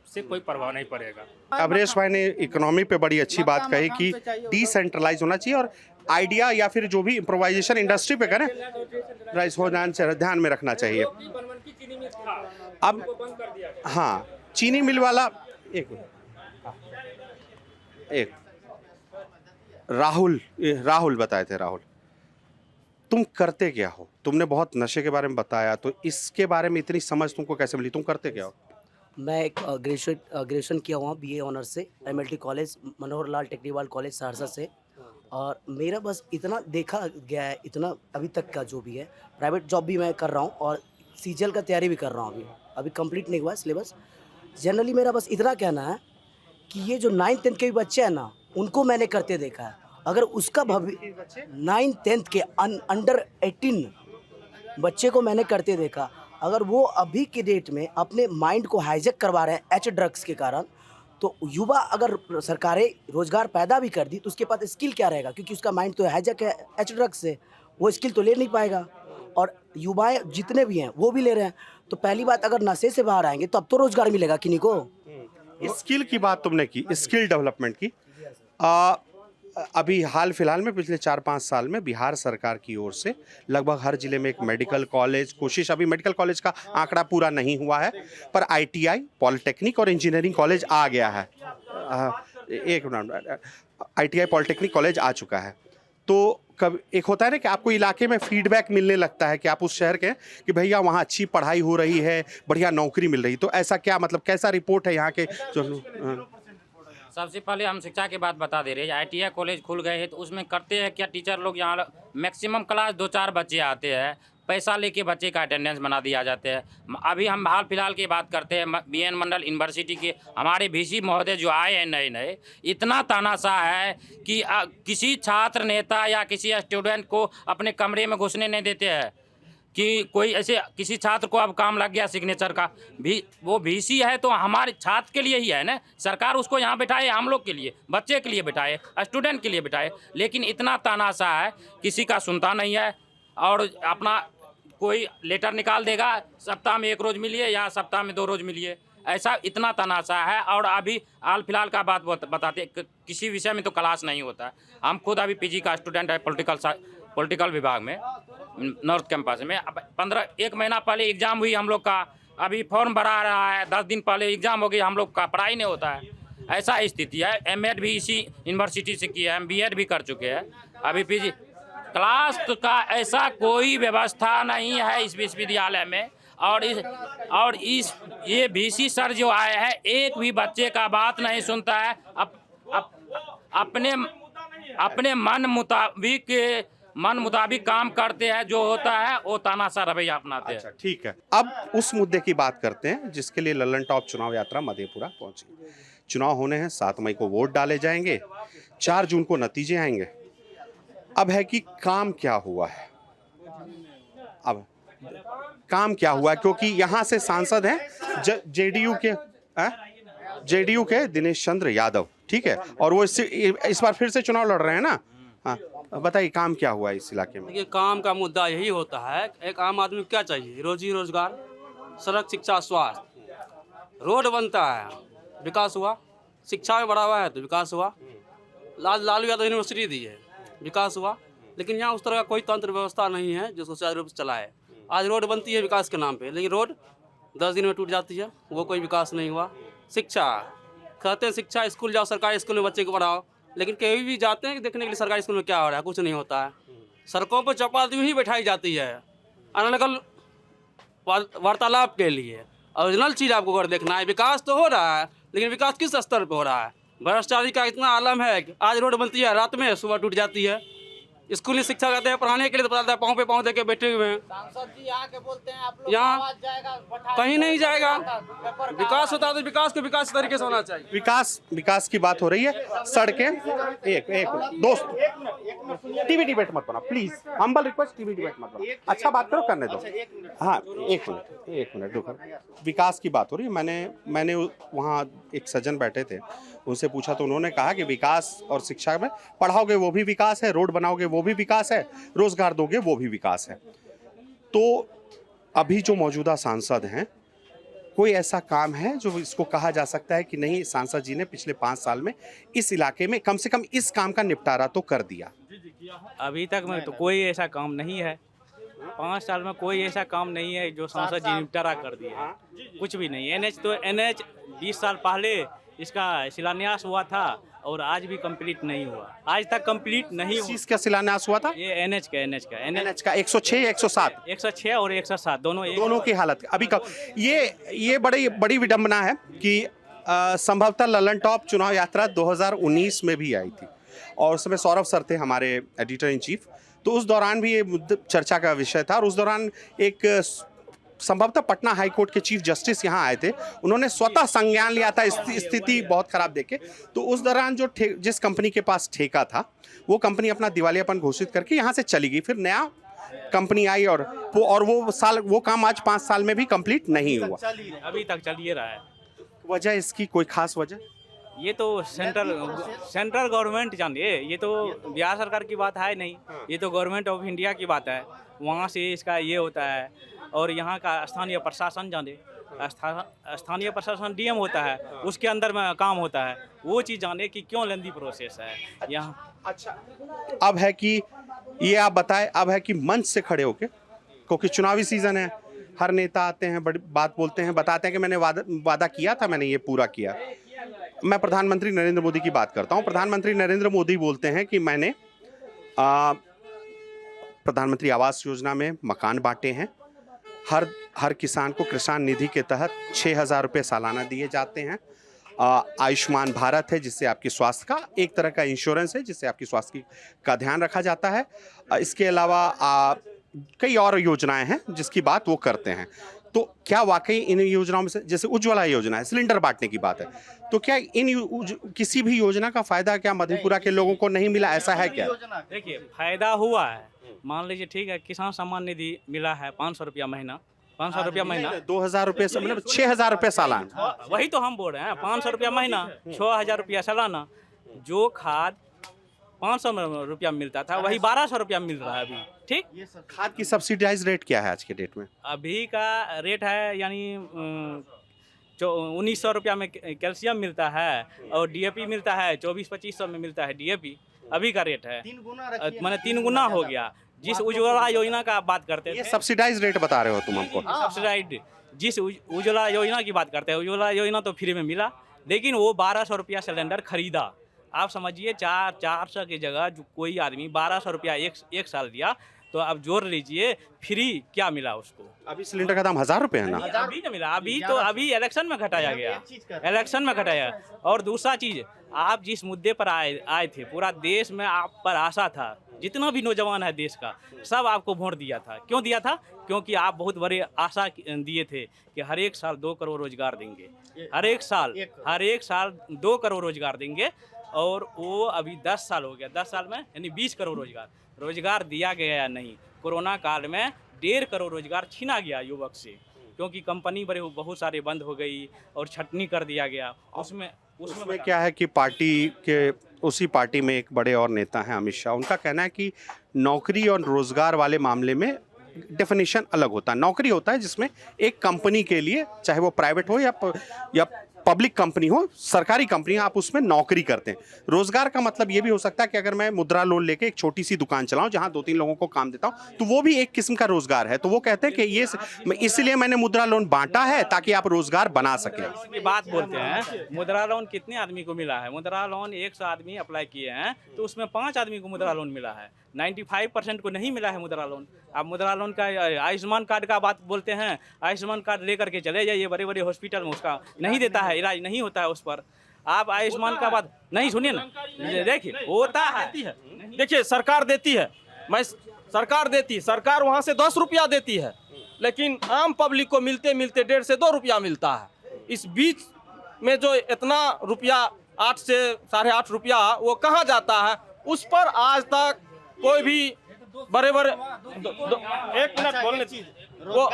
से कोई प्रभाव नहीं पड़ेगा। अमरेश भाई ने इकोनॉमी पे बड़ी अच्छी बात कही कि डिसेंट्रलाइज होना चाहिए और आइडिया या फिर जो भी इम्प्रोवाइजेशन इंडस्ट्री पे करें राइस हो जाना ध्यान में रखना चाहिए। अब हाँ, चीनी मिल वाला एक राहुल बताए थे। राहुल, तुम करते क्या हो? तुमने बहुत नशे के बारे में बताया, तो इसके बारे में इतनी समझ तुमको कैसे मिली? तुम करते क्या हो? मैं एक ग्रेजुएशन किया हुआ BA ऑनर्स से MLT college, Manohar Lal technical college Saharsa से। और मेरा बस इतना देखा गया है, इतना अभी तक का जो भी है, प्राइवेट जॉब भी मैं कर रहा हूँ और CGL का तैयारी भी कर रहा हूँ। अभी कंप्लीट नहीं हुआ है सिलेबस। जनरली मेरा बस इतना कहना है कि ये जो 9th 10th के भी बच्चे हैं ना, उनको मैंने करते देखा है। अगर उसका 9th 10th के अंडर 18 बच्चे को मैंने करते देखा, अगर वो अभी के डेट में अपने माइंड को हाईजैक करवा रहे हैं एच ड्रग्स के कारण, तो युवा अगर सरकारें रोजगार पैदा भी कर दी तो उसके पास स्किल क्या रहेगा? क्योंकि उसका माइंड तो हाईजैक है एच ड्रग्स से, वो स्किल तो ले नहीं पाएगा। और युवाएं जितने भी हैं वो भी ले रहे हैं। तो पहली बात, अगर नशे से बाहर आएंगे तो अब तो रोजगार मिलेगा किन्हीं को। स्किल की बात तुमने की, स्किल डेवलपमेंट की। अभी हाल फिलहाल में पिछले 4-5 साल में बिहार सरकार की ओर से लगभग हर जिले में एक मेडिकल कॉलेज, कोशिश, अभी मेडिकल कॉलेज का आंकड़ा पूरा नहीं हुआ है, पर ITI, पॉलिटेक्निक और इंजीनियरिंग कॉलेज आ गया है। एक मिनट, ITI पॉलिटेक्निक कॉलेज आ चुका है। तो कब एक होता है ना कि आपको इलाके में फीडबैक मिलने लगता है कि आप उस शहर के कि भैया वहाँ अच्छी पढ़ाई हो रही है, बढ़िया नौकरी मिल रही, तो ऐसा क्या मतलब कैसा रिपोर्ट है यहाँ के जो? सबसे पहले हम शिक्षा की बात बता दे रहे हैं। ITI कॉलेज खुल गए हैं तो उसमें करते हैं क्या, टीचर लोग यहाँ मैक्सिमम क्लास 2-4 बच्चे आते हैं, पैसा लेके बच्चे का अटेंडेंस बना दिया जाते हैं। अभी हम हाल फिलहाल की बात करते हैं, BN मंडल यूनिवर्सिटी के हमारे VC महोदय जो आए हैं नए, इतना तानाशाह है कि किसी छात्र नेता या किसी स्टूडेंट को अपने कमरे में घुसने नहीं देते हैं। कि कोई ऐसे किसी छात्र को अब काम लग गया सिग्नेचर का भी, वो VC है तो हमारे छात्र के लिए ही है ना, सरकार उसको यहाँ बिठाए, हम लोग के लिए, बच्चे के लिए बिठाए, स्टूडेंट के लिए बिठाए। लेकिन इतना तानाशाह है, किसी का सुनता नहीं है। और अपना कोई लेटर निकाल देगा, सप्ताह में 1 रोज़ मिलिए या सप्ताह में 2 रोज़ मिलिए, ऐसा इतना तनाशा है। और अभी हाल फिलहाल का बात बताते, किसी विषय में तो क्लास नहीं होता है। हम खुद अभी PG का स्टूडेंट है पॉलिटिकल विभाग में, नॉर्थ कैंपस में। 1 महीना पहले एग्ज़ाम हुई हम लोग का, अभी फॉर्म भरा रहा है, 10 दिन पहले एग्ज़ाम हो गई, हम लोग का पढ़ाई नहीं होता है। ऐसा स्थिति है। MAD भी इसी यूनिवर्सिटी से किया है, BEd भी कर चुके हैं, अभी PG। क्लास का ऐसा कोई व्यवस्था नहीं है इस विश्वविद्यालय में। और ये VC सर जो आए हैं, एक भी बच्चे का बात नहीं सुनता है। अपने मन मुताबिक काम करते हैं, जो होता है वो तानाशाह रवैया अपनाते हैं। अच्छा, ठीक है। अब उस मुद्दे की बात करते हैं जिसके लिए लल्लन टॉप चुनाव यात्रा मधेपुरा पहुंची। चुनाव होने हैं, 7 मई को वोट डाले जाएंगे, 4 जून को नतीजे आएंगे। अब है कि काम क्या हुआ है, अब काम क्या हुआ है, क्योंकि यहाँ से सांसद हैं JDU के दिनेश चंद्र यादव, ठीक है, और वो इस बार फिर से चुनाव लड़ रहे हैं ना। हाँ, बताइए काम क्या हुआ है इस इलाके में? देखिए, काम का मुद्दा यही होता है, एक आम आदमी को क्या चाहिए? रोजी रोजगार, सड़क, शिक्षा, स्वास्थ्य, रोड बनता है, विकास हुआ। शिक्षा में बढ़ावा है तो विकास हुआ। लालू यादव यूनिवर्सिटी दी है, विकास हुआ। लेकिन यहाँ उस तरह का कोई तंत्र व्यवस्था नहीं है जो सुचारू रूप से चलाए। आज रोड बनती है विकास के नाम पे, लेकिन रोड 10 दिन में टूट जाती है, वो कोई विकास नहीं हुआ। शिक्षा, कहते हैं शिक्षा, स्कूल जाओ, सरकारी स्कूल में बच्चे को पढ़ाओ, लेकिन कहीं भी जाते हैं देखने के लिए सरकारी स्कूल में क्या हो रहा है, कुछ नहीं होता है। सड़कों पर चपाती ही बैठाई जाती है अनर्गल वार्तालाप के लिए। ओरिजिनल चीज़ आपको अगर देखना है, विकास तो हो रहा है, लेकिन विकास किस स्तर पर हो रहा है? भ्रष्टाचारी का इतना आलम है कि आज रोड बनती है, रात में सुबह टूट जाती है। स्कूली शिक्षा कहते हैं, पढ़ाने के लिए तो पढ़ाता है, पाँव पे पाँव दे के बैठे हुए हैं। सांसद जी आके बोलते हैं आप लोग यहाँ कहीं नहीं जाएगा। विकास होता है तो विकास को विकास तरीके से होना चाहिए। विकास की बात हो रही है। सड़कें एक दोस्त टीवी डिबेट मत बना please, humble request, TV debate मत बना। अच्छा बात करो, करने दो। हाँ एक मिनट रुको। विकास की बात हो रही है। मैंने वहाँ एक सज्जन बैठे थे, उनसे पूछा तो उन्होंने कहा कि विकास और शिक्षा में पढ़ाओगे वो भी विकास है, रोड बनाओगे वो भी विकास है, रोजगार दोगे वो भी विकास है। तो अभी जो मौजूदा सांसद हैं, कोई ऐसा काम है जो इसको कहा जा सकता है कि नहीं, सांसद जी ने पिछले 5 साल में इस इलाके में कम से कम इस काम का निपटारा तो कर दिया? अभी तक में तो कोई ऐसा काम नहीं है। 5 साल में कोई ऐसा काम नहीं है जो सांसद जी निपटारा कर दिया। कुछ भी नहीं। एनएच 20 साल पहले इसका शिलान्यास हुआ था और आज भी कंप्लीट नहीं हुआ। आज तक कंप्लीट नहीं हुआ। इसका शिलान्यास हुआ था? ये एनएच का 106 107 106 और 107 दोनों की हालत अभी कब। ये बड़ी विडंबना है कि संभवतः ललन टॉप चुनाव यात्रा 2019 में भी आई थी और उस समय सौरभ सर थे हमारे एडिटर इन चीफ। तो उस दौरान भी ये चर्चा का विषय था और उस दौरान एक संभवतः पटना हाई कोर्ट के चीफ जस्टिस यहाँ आए थे, उन्होंने स्वतः संज्ञान लिया था स्थिति बहुत खराब देखे। तो उस दौरान जिस कंपनी के पास ठेका था वो कंपनी अपना दिवालियापन घोषित करके यहाँ से चली गई। फिर नया कंपनी आई और वो काम आज 5 साल में भी कंप्लीट नहीं हुआ। अभी तक चल ही रहा है। वजह इसकी कोई खास वजह? ये तो सेंट्रल गवर्नमेंट जानिए, ये तो बिहार सरकार की बात है नहीं, ये तो गवर्नमेंट ऑफ इंडिया की बात है। वहाँ से इसका ये होता है और यहाँ का स्थानीय प्रशासन जाने, स्थानीय प्रशासन डीएम होता है, उसके अंदर में काम होता है। वो चीज़ जाने कि क्यों लेंदी प्रोसेस है यहाँ। अच्छा अब है कि ये आप बताएं, अब है कि मंच से खड़े होके, क्योंकि चुनावी सीजन है, हर नेता आते हैं, बड़ी बात बोलते हैं, बताते हैं कि मैंने वादा किया था, मैंने ये पूरा किया। मैं प्रधानमंत्री नरेंद्र मोदी की बात करता हूँ। प्रधानमंत्री नरेंद्र मोदी बोलते हैं कि मैंने प्रधानमंत्री आवास योजना में मकान बांटे हैं, हर किसान को किसान निधि के तहत 6,000 रुपये सालाना दिए जाते हैं। आयुष्मान भारत है जिससे आपके स्वास्थ्य का एक तरह का इंश्योरेंस है, जिससे आपकी स्वास्थ्य का ध्यान रखा जाता है। इसके अलावा कई और योजनाएं हैं जिसकी बात वो करते हैं। तो क्या वाकई इन योजनाओं में से, जैसे उज्ज्वला योजना है, सिलेंडर बांटने की बात है, तो क्या किसी भी योजना का फायदा क्या मधेपुरा के लोगों को नहीं मिला? ऐसा है क्या? देखिए फायदा हुआ है। मान लीजिए ठीक है, किसान सम्मान निधि मिला है 500 रुपया महीना, 500 रुपया महीना, 2,000 रुपये से मतलब 6,000 रुपये सालाना। वही तो हम बोल रहे हैं, 500 रुपया महीना, 6,000 रुपया सालाना। जो खाद 500 रुपया मिलता था वही 1,200 रुपया मिल रहा है अभी। ठीक, खाद की सब्सिडाइज रेट क्या है आज के डेट में? अभी का रेट है यानी 1900 रुपया में कैल्शियम मिलता है और डीएपी मिलता है 2400-2500 में मिलता है डीएपी। अभी का रेट है मैंने 3 गुना हो गया। जिस उज्ज्वला योजना का आप बात करते थे, सब्सिडाइज रेट बता रहे हो तुम हमको। सब्सिडाइज जिस उज्ज्वला योजना की बात करते हैं, उज्ज्वला योजना तो फ्री में मिला, लेकिन वो 1,200 रुपया सिलेंडर खरीदा। आप समझिए 400 की जगह जो कोई आदमी 1,200 रुपया एक साल दिया, तो आप जोड़ लीजिए फ्री क्या मिला उसको। अभी सिलेंडर का दाम 1,000 रुपये है ना? अभी नहीं मिला, अभी इलेक्शन में घटाया गया, इलेक्शन में घटाया। और दूसरा चीज़, आप जिस मुद्दे पर आए थे, पूरा देश में आप पर आशा था, जितना भी नौजवान है देश का, सब आपको वोट दिया था। क्यों दिया था? क्योंकि आप बहुत बड़े आशा दिए थे कि हर एक साल 2 करोड़ रोजगार देंगे, हर एक साल 2 करोड़ रोजगार देंगे। और वो अभी 10 साल हो गया, 10 साल में यानी 20 करोड़ रोजगार दिया गया या नहीं। कोरोना काल में 1.5 करोड़ रोजगार छीना गया युवक से, क्योंकि कंपनी बहुत सारे बंद हो गई और छटनी कर दिया गया। उसमें क्या है कि उसी पार्टी में एक बड़े और नेता हैं अमित शाह, उनका कहना है कि नौकरी और रोजगार वाले मामले में डेफिनेशन अलग होता है। नौकरी होता है जिसमें एक कंपनी के लिए, चाहे वो प्राइवेट हो या पब्लिक कंपनी हो, सरकारी कंपनी, आप उसमें नौकरी करते हैं। रोजगार का मतलब ये भी हो सकता है कि अगर मैं मुद्रा लोन लेके एक छोटी सी दुकान चलाऊं जहां 2-3 लोगों को काम देता हूं, तो वो भी एक किस्म का रोजगार है। तो वो कहते हैं कि इसलिए मैंने मुद्रा लोन बांटा है ताकि आप रोजगार बना सकें। इसकी बात बोलते हैं, मुद्रा लोन कितने आदमी को मिला है? मुद्रा लोन 100 आदमी अप्लाई किए हैं तो उसमें 5 आदमी को मुद्रा लोन मिला है, 95% को नहीं मिला है मुद्रा लोन। आप मुद्रा लोन का आयुष्मान कार्ड का बात बोलते हैं, आयुष्मान कार्ड लेकर के चले जाइए बड़े बड़े हॉस्पिटल में, उसका नहीं देता है, इलाज नहीं होता है उस पर। आप आयुष्मान का बात नहीं सुनिए ना, देखिए होता है। देखिए सरकार देती है, सरकार देती है, सरकार वहाँ से 10 रुपया देती है, लेकिन आम पब्लिक को मिलते मिलते 1.5 से 2 रुपया मिलता है। इस बीच में जो इतना रुपया 8 से 8.5 रुपया वो कहाँ जाता है, उस पर आज तक कोई भी बड़े एक मिनट बोलने वो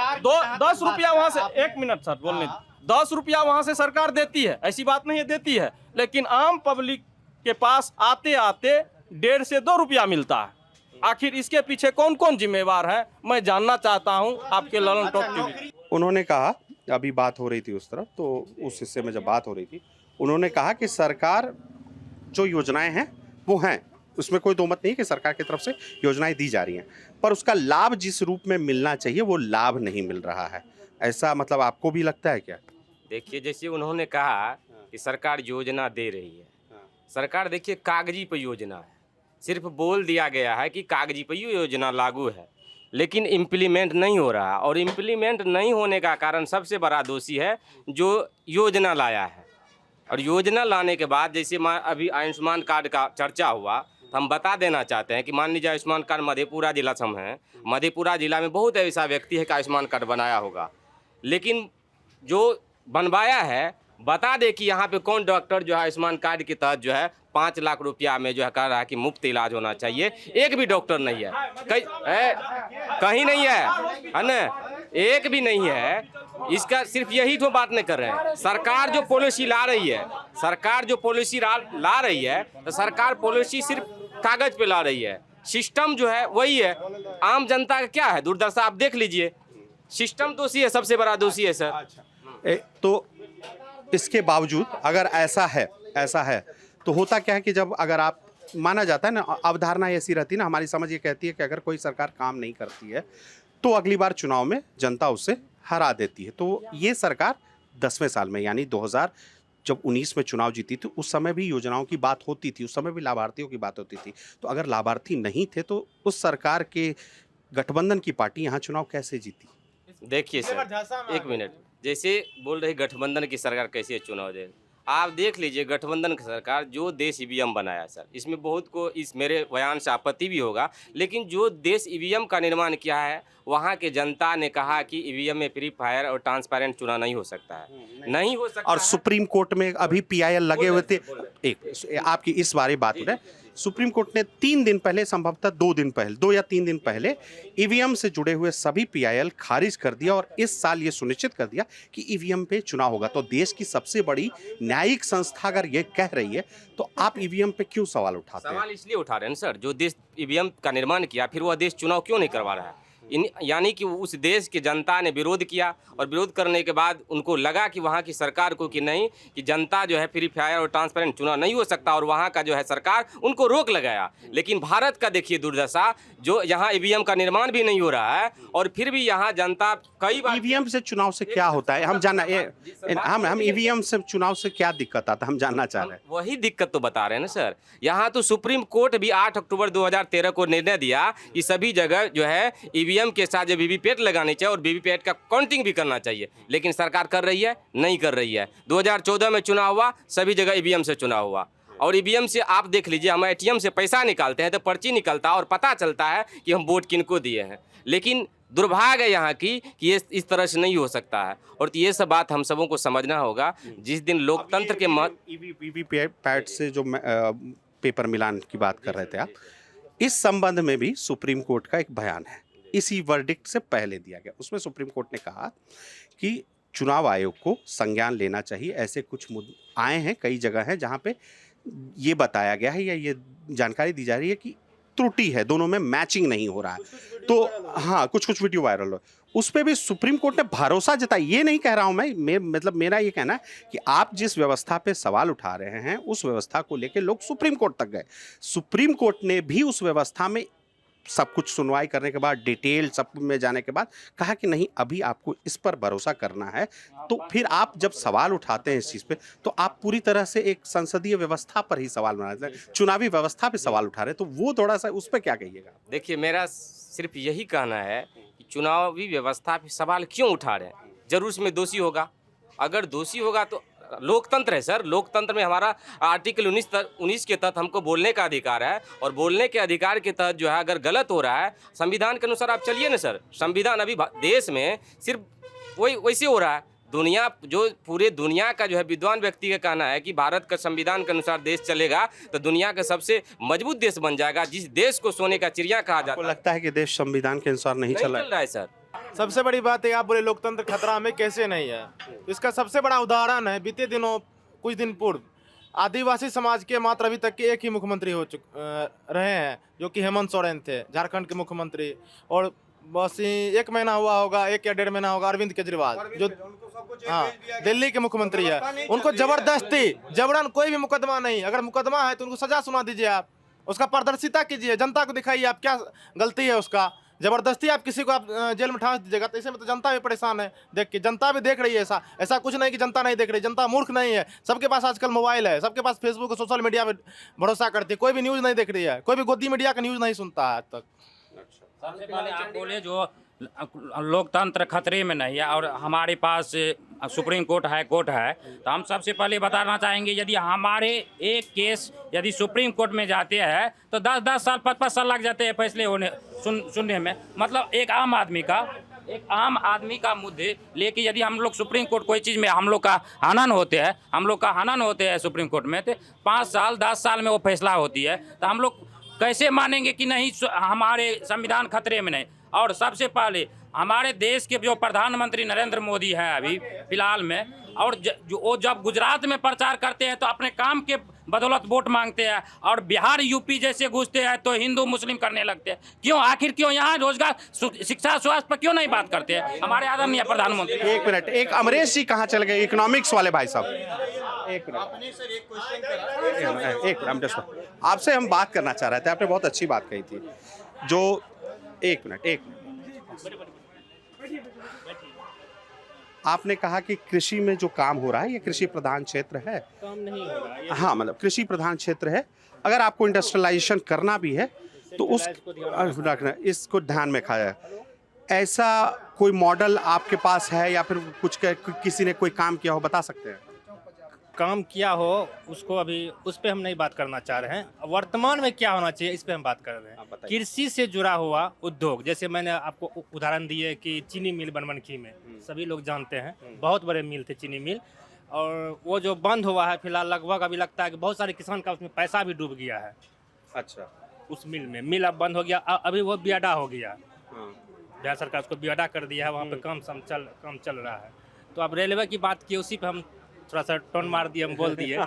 10 रुपया वहाँ से, 1 मिनट सर बोलने, 10 रुपया वहाँ से सरकार देती है, ऐसी बात नहीं है देती है, लेकिन आम पब्लिक के पास आते आते 1.5 से 2 रुपया मिलता है। आखिर इसके पीछे कौन कौन जिम्मेवार है, मैं जानना चाहता हूं आपके ललन टॉप टीवी। उन्होंने कहा, अभी बात हो रही थी उस तरफ, तो उस हिस्से में जब बात हो रही थी उन्होंने कहा कि सरकार जो योजनाएं हैं वो हैं, उसमें कोई दो मत नहीं कि सरकार की तरफ से योजनाएं दी जा रही हैं, पर उसका लाभ जिस रूप में मिलना चाहिए वो लाभ नहीं मिल रहा है। ऐसा मतलब आपको भी लगता है क्या? देखिए, जैसे उन्होंने कहा कि सरकार योजना दे रही है, सरकार देखिए कागजी पे योजना है, सिर्फ बोल दिया गया है कि कागजी पे योजना लागू है, लेकिन इम्प्लीमेंट नहीं हो रहा। और इम्प्लीमेंट नहीं होने का कारण सबसे बड़ा दोषी है जो योजना लाया है। और योजना लाने के बाद जैसे अभी आयुष्मान कार्ड का चर्चा हुआ, तो हम बता देना चाहते हैं कि मान लीजिए आयुष्मान कार्ड मधेपुरा जिला से हम हैं, मधेपुरा जिला में बहुत ऐसा व्यक्ति है कि आयुष्मान कार्ड बनाया होगा, लेकिन जो बनवाया है बता दे कि यहाँ पे कौन डॉक्टर जो है आयुष्मान कार्ड के तहत जो है 5 लाख रुपया में जो है कह रहा है कि मुफ्त इलाज होना चाहिए। एक भी डॉक्टर नहीं है, कहीं नहीं है ना, एक भी नहीं है। इसका सिर्फ यही तो बात नहीं कर रहे हैं। सरकार जो पॉलिसी ला रही है, सरकार जो पॉलिसी ला रही है, तो सरकार पॉलिसी सिर्फ कागज पे ला रही है, सिस्टम जो है वही है। आम जनता का क्या है, दुर्दशा आप देख लीजिए। सिस्टम दोषी है, सबसे बड़ा दोषी है सर। तो इसके बावजूद अगर ऐसा है तो होता क्या है कि जब अगर आप माना जाता है ना, अवधारणा ऐसी रहती है ना, हमारी समझ ये कहती है कि अगर कोई सरकार काम नहीं करती है तो अगली बार चुनाव में जनता उसे हरा देती है। तो ये सरकार 10वें साल में यानी 2019 में चुनाव जीती थी, उस समय भी योजनाओं की बात होती थी, उस समय भी लाभार्थियों की बात होती थी। तो अगर लाभार्थी नहीं थे तो उस सरकार के गठबंधन की पार्टी यहाँ चुनाव कैसे जीती? देखिए सर, 1 मिनट, जैसे बोल रहे गठबंधन की सरकार कैसे चुनाव दे, आप देख लीजिए गठबंधन की सरकार जो देश ईवीएम बनाया सर, इसमें बहुत को इस मेरे बयान से आपत्ति भी होगा, लेकिन जो देश ईवीएम का निर्माण किया है वहाँ के जनता ने कहा कि ईवीएम में फ्री फायर और ट्रांसपेरेंट चुनाव नहीं हो सकता है, नहीं हो सकता। और सुप्रीम कोर्ट में अभी PIL लगे हुए थे। आपकी इस बारे बात हो रहा है, सुप्रीम कोर्ट ने 3 दिन पहले, संभवतः 2 या 3 दिन पहले ईवीएम से जुड़े हुए सभी PIL खारिज कर दिया और इस साल ये सुनिश्चित कर दिया कि ईवीएम पे चुनाव होगा। तो देश की सबसे बड़ी न्यायिक संस्था अगर ये कह रही है तो आप ईवीएम पे क्यों सवाल उठाते हैं? सवाल इसलिए उठा रहे हैं सर, जो देश ईवीएम का निर्माण किया फिर वह देश चुनाव क्यों नहीं करवा रहा है? यानी कि उस देश की जनता ने विरोध किया और विरोध करने के बाद उनको लगा कि वहाँ की सरकार को कि नहीं, कि जनता जो है फ्री फायर और ट्रांसपेरेंट चुनाव नहीं हो सकता, और वहाँ का जो है सरकार उनको रोक लगाया। लेकिन भारत का देखिए दुर्दशा, जो यहाँ ईवीएम का निर्माण भी नहीं हो रहा है और फिर भी यहाँ जनता कई बार। ईवीएम से चुनाव से क्या होता है, हम जानना, हम ईवीएम से चुनाव से क्या दिक्कत आता है, हम जानना चाह रहे हैं। वही दिक्कत तो बता रहे हैं ना सर। यहाँ तो सुप्रीम कोर्ट भी 8 अक्टूबर 2013 को निर्णय दिया कि सभी जगह जो है ईवीएम के साथ जो वीवीपैट लगानी चाहिए और वीवीपैट का काउंटिंग भी करना चाहिए, लेकिन सरकार कर रही है? नहीं कर रही है। 2014 में चुनाव हुआ, सभी जगह ईवीएम से चुनाव हुआ, और ईवीएम से आप देख लीजिए, हम ATM से पैसा निकालते हैं तो पर्ची निकलता है और पता चलता है कि हम वोट किनको दिए हैं। लेकिन दुर्भाग्य है यहाँ की कि ये इस तरह से नहीं हो सकता है, और ये सब बात हम सबों को समझना होगा। जिस दिन लोकतंत्र के मत वीवीपैट से जो पेपर मिलान की बात कर रहे थे आप, इस संबंध में भी सुप्रीम कोर्ट का एक बयान है, इसी वर्डिक्ट से पहले दिया गया। उसमें सुप्रीम कोर्ट ने कहा कि चुनाव आयोग को संज्ञान लेना चाहिए। ऐसे कुछ मुद्दे आए हैं, कई जगह हैं जहां पे ये बताया गया है या ये जानकारी दी जा रही है कि त्रुटि है, दोनों में मैचिंग नहीं हो रहा है। तो हाँ, कुछ वीडियो वायरल हो, उस पर भी सुप्रीम कोर्ट ने भरोसा जताया। ये नहीं कह रहा हूं मैं, मतलब मेरा ये कहना है कि आप जिस व्यवस्था पे सवाल उठा रहे हैं उस व्यवस्था को लेकर लोग सुप्रीम कोर्ट तक गए। सुप्रीम कोर्ट ने भी उस व्यवस्था में सब कुछ सुनवाई करने के बाद, डिटेल सब में जाने के बाद कहा कि नहीं, अभी आपको इस पर भरोसा करना है। तो फिर आप जब सवाल उठाते हैं इस चीज़ पे, तो आप पूरी तरह से एक संसदीय व्यवस्था पर ही सवाल बनाते हैं, चुनावी व्यवस्था पे सवाल उठा रहे हैं। तो वो थोड़ा सा उस पर क्या कहिएगा? देखिए, मेरा सिर्फ यही कहना है कि चुनावी व्यवस्था पे सवाल क्यों उठा रहे हैं? जरूर उसमें दोषी होगा, अगर दोषी होगा तो लोकतंत्र है सर, लोकतंत्र में हमारा आर्टिकल 19 के तहत हमको बोलने का अधिकार है, और बोलने के अधिकार के तहत जो है अगर गलत हो रहा है संविधान के अनुसार आप चलिए ना सर। संविधान अभी देश में सिर्फ वही वैसे हो रहा है। दुनिया जो पूरे दुनिया का जो है विद्वान व्यक्ति का कहना है कि भारत का संविधान के अनुसार देश चलेगा तो दुनिया का सबसे मजबूत देश बन जाएगा, जिस देश को सोने का चिड़िया कहा जाता है। लगता है कि देश संविधान के अनुसार नहीं चल रहा है सर। सबसे बड़ी बात है आप बोले लोकतंत्र खतरा में कैसे नहीं है, इसका सबसे बड़ा उदाहरण है बीते दिनों कुछ दिन पूर्व आदिवासी समाज के मात्र अभी तक के एक ही मुख्यमंत्री हो रहे हैं जो कि हेमंत सोरेन थे, झारखंड के मुख्यमंत्री। और बस 1 महीना हुआ होगा, 1 या 1.5 महीना होगा अरविंद केजरीवाल जो दिल्ली के मुख्यमंत्री है। उनको जबरन कोई भी मुकदमा नहीं, अगर मुकदमा है तो उनको सजा सुना दीजिए, आप उसका पारदर्शिता कीजिए, जनता को दिखाइए आप क्या गलती है उसका। जबरदस्ती आप किसी को आप जेल में ठांस दीजिएगा तो ऐसे में तो जनता भी परेशान है देख के। जनता भी देख रही है, ऐसा कुछ नहीं कि जनता नहीं देख रही। जनता मूर्ख नहीं है, सबके पास आजकल मोबाइल है, सबके पास फेसबुक और सोशल मीडिया पे भरोसा करती है। कोई भी न्यूज़ नहीं देख रही है, कोई भी गोदी मीडिया का न्यूज़ नहीं सुनता है आज तक। सबसे पहले आप बोले जो लोकतंत्र खतरे में नहीं है और हमारे पास सुप्रीम कोर्ट हाई कोर्ट है, तो हम सबसे पहले बताना चाहेंगे यदि हमारे एक केस यदि सुप्रीम कोर्ट में जाते हैं तो 10-10 साल 5-5 साल लग जाते हैं फैसले होने सुनने में। मतलब एक आम आदमी का मुद्दे लेके यदि हम लोग सुप्रीम कोर्ट कोई चीज़ में हम लोग का हनन होते हैं सुप्रीम कोर्ट में, तो 5 साल 10 साल में वो फैसला होती है, तो हम लोग कैसे मानेंगे कि नहीं हमारे संविधान खतरे में नहीं। और सबसे पहले हमारे देश के जो प्रधानमंत्री नरेंद्र मोदी है अभी फिलहाल में, और वो जब गुजरात में प्रचार करते हैं तो अपने काम के बदौलत वोट मांगते हैं, और बिहार यूपी जैसे घुसते हैं तो हिंदू मुस्लिम करने लगते हैं। क्यों, आखिर क्यों यहाँ रोजगार शिक्षा स्वास्थ्य पर क्यों नहीं बात करते हैं हमारे आदरणीय प्रधानमंत्री? 1 मिनट, एक अमरीश जी कहाँ चले गए, इकोनॉमिक्स वाले भाई साहब? एक मिनट, आपसे हम बात करना चाह रहे थे, आपने बहुत अच्छी बात कही थी जो एक मिनट आपने कहा कि कृषि में जो काम हो रहा है ये कृषि प्रधान क्षेत्र है। काम नहीं हो रहा है। हाँ, मतलब कृषि प्रधान क्षेत्र है। अगर आपको इंडस्ट्रियलाइजेशन करना भी है तो इसको ध्यान में खाया। ऐसा कोई मॉडल आपके पास है या फिर किसी ने कोई काम किया हो, बता सकते हैं? काम किया हो उसको अभी उस पर हम नहीं बात करना चाह रहे हैं। वर्तमान में क्या होना चाहिए इस पे हम बात कर रहे हैं। कृषि से जुड़ा हुआ उद्योग, जैसे मैंने आपको उदाहरण दिए कि चीनी मिल बनमनखी में सभी लोग जानते हैं, बहुत बड़े मिल थे चीनी मिल, और वो जो बंद हुआ है फिलहाल लगभग अभी लगता है कि बहुत सारे किसान का उसमें पैसा भी डूब गया है। अच्छा, उस मिल अब बंद हो गया, अभी वो बियाडा हो गया। बिहार सरकार उसको बियाडा कर दिया है, वहाँ पे काम चल रहा है। तो अब रेलवे की बात की, उसी पे हम थोड़ा सा टोन मार दिए, हम बोल दिए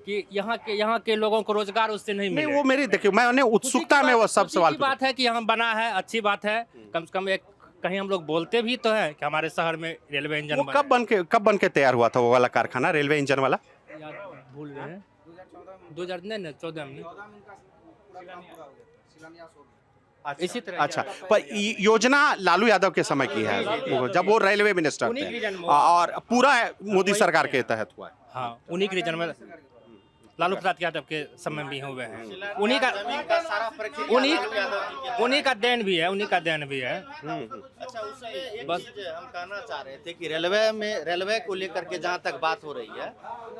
कि यहाँ के लोगों को रोजगार उससे नहीं मिले। वो मेरी देखिए, मैंने उत्सुकता में वो सब सवाल बात है कि यहाँ बना है, अच्छी बात है। कम से कम एक कहीं हम लोग बोलते भी तो है कि हमारे शहर में रेलवे इंजन कब बन के तैयार हुआ था वो वाला कारखाना, रेलवे इंजन वाला? भूल रहे हैं, 2014 में। इसी तरह। अच्छा, पर योजना लालू यादव के समय की है जब वो रेलवे मिनिस्टर थे, और पूरा मोदी सरकार के तहत हुआ है। हाँ, उन्हीं के रीजन में लालू प्रसाद यादव के समय भी हुए हैं। उन्हीं का देन भी है, अच्छा, उसमें एक चीज हम कहना चाह रहे थे कि रेलवे को लेकर के जहाँ तक बात हो रही है,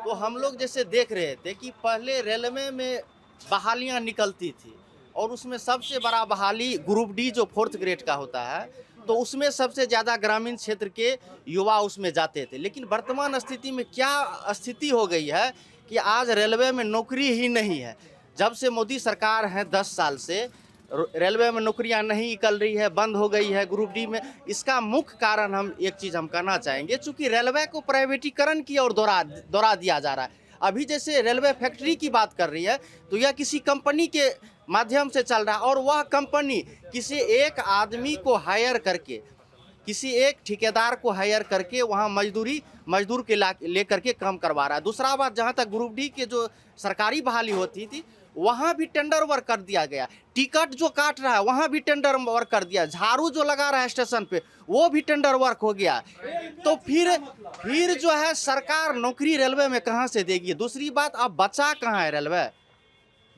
तो हम लोग जैसे देख रहे थे कि पहले रेलवे में बहालियाँ निकलती थी और उसमें सबसे बड़ा बहाली ग्रुप डी जो 4th ग्रेड का होता है, तो उसमें सबसे ज़्यादा ग्रामीण क्षेत्र के युवा उसमें जाते थे। लेकिन वर्तमान स्थिति में क्या स्थिति हो गई है कि आज रेलवे में नौकरी ही नहीं है। जब से मोदी सरकार है 10 साल से रेलवे में नौकरियां नहीं निकल रही है, बंद हो गई है ग्रुप डी में। इसका मुख्य कारण हम एक चीज़ हम कहना चाहेंगे, चूँकि रेलवे को प्राइवेटीकरण की ओर दौरा दिया जा रहा है। अभी जैसे रेलवे फैक्ट्री की बात कर रही है तो यह किसी कंपनी के माध्यम से चल रहा है, और वह कंपनी किसी एक आदमी को हायर करके, किसी एक ठेकेदार को हायर करके वहाँ मजदूर के लेकर के काम करवा रहा है। दूसरा बात, जहाँ तक ग्रुप डी के जो सरकारी बहाली होती थी वहाँ भी टेंडर वर्क कर दिया गया। टिकट जो काट रहा है वहाँ भी टेंडर वर्क कर दिया। झाड़ू जो लगा रहा है स्टेशन पे वो भी टेंडर वर्क हो गया। तो फिर जो है सरकार नौकरी रेलवे में कहाँ से देगी? दूसरी बात, अब बचा कहाँ है रेलवे?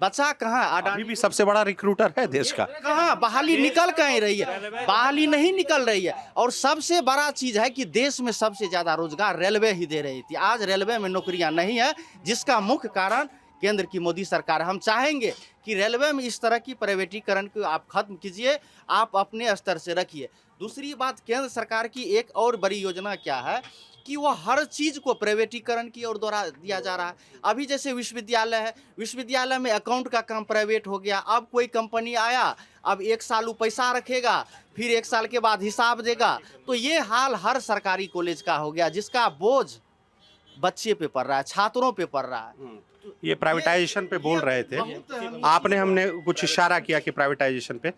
बचा कहाँ अभी भी सबसे बड़ा रिक्रूटर है देश का। कहाँ बहाली निकल कहीं रही है, बहाली नहीं निकल रही है। और सबसे बड़ा चीज है कि देश में सबसे ज्यादा रोजगार रेलवे ही दे रही थी, आज रेलवे में नौकरियां नहीं है, जिसका मुख्य कारण केंद्र की मोदी सरकार। हम चाहेंगे कि रेलवे में इस तरह की प्राइवेटीकरण को आप खत्म कीजिए, आप अपने स्तर से रखिए। दूसरी बात, केंद्र सरकार की एक और बड़ी योजना क्या है कि वो हर चीज़ को प्राइवेटीकरण की ओर द्वारा दिया जा रहा है। अभी जैसे विश्वविद्यालय है, विश्वविद्यालय में अकाउंट का काम प्राइवेट हो गया। अब कोई कंपनी आया, अब 1 साल वो पैसा रखेगा, फिर 1 साल के बाद हिसाब देगा। तो ये हाल हर सरकारी कॉलेज का हो गया, जिसका बोझ बच्चे पे पड़ रहा है, छात्रों पे पड़ रहा है। ये प्राइवेटाइजेशन पे बोल रहे थे आपने, हमने कुछ इशारा किया कि प्राइवेटाइजेशन पे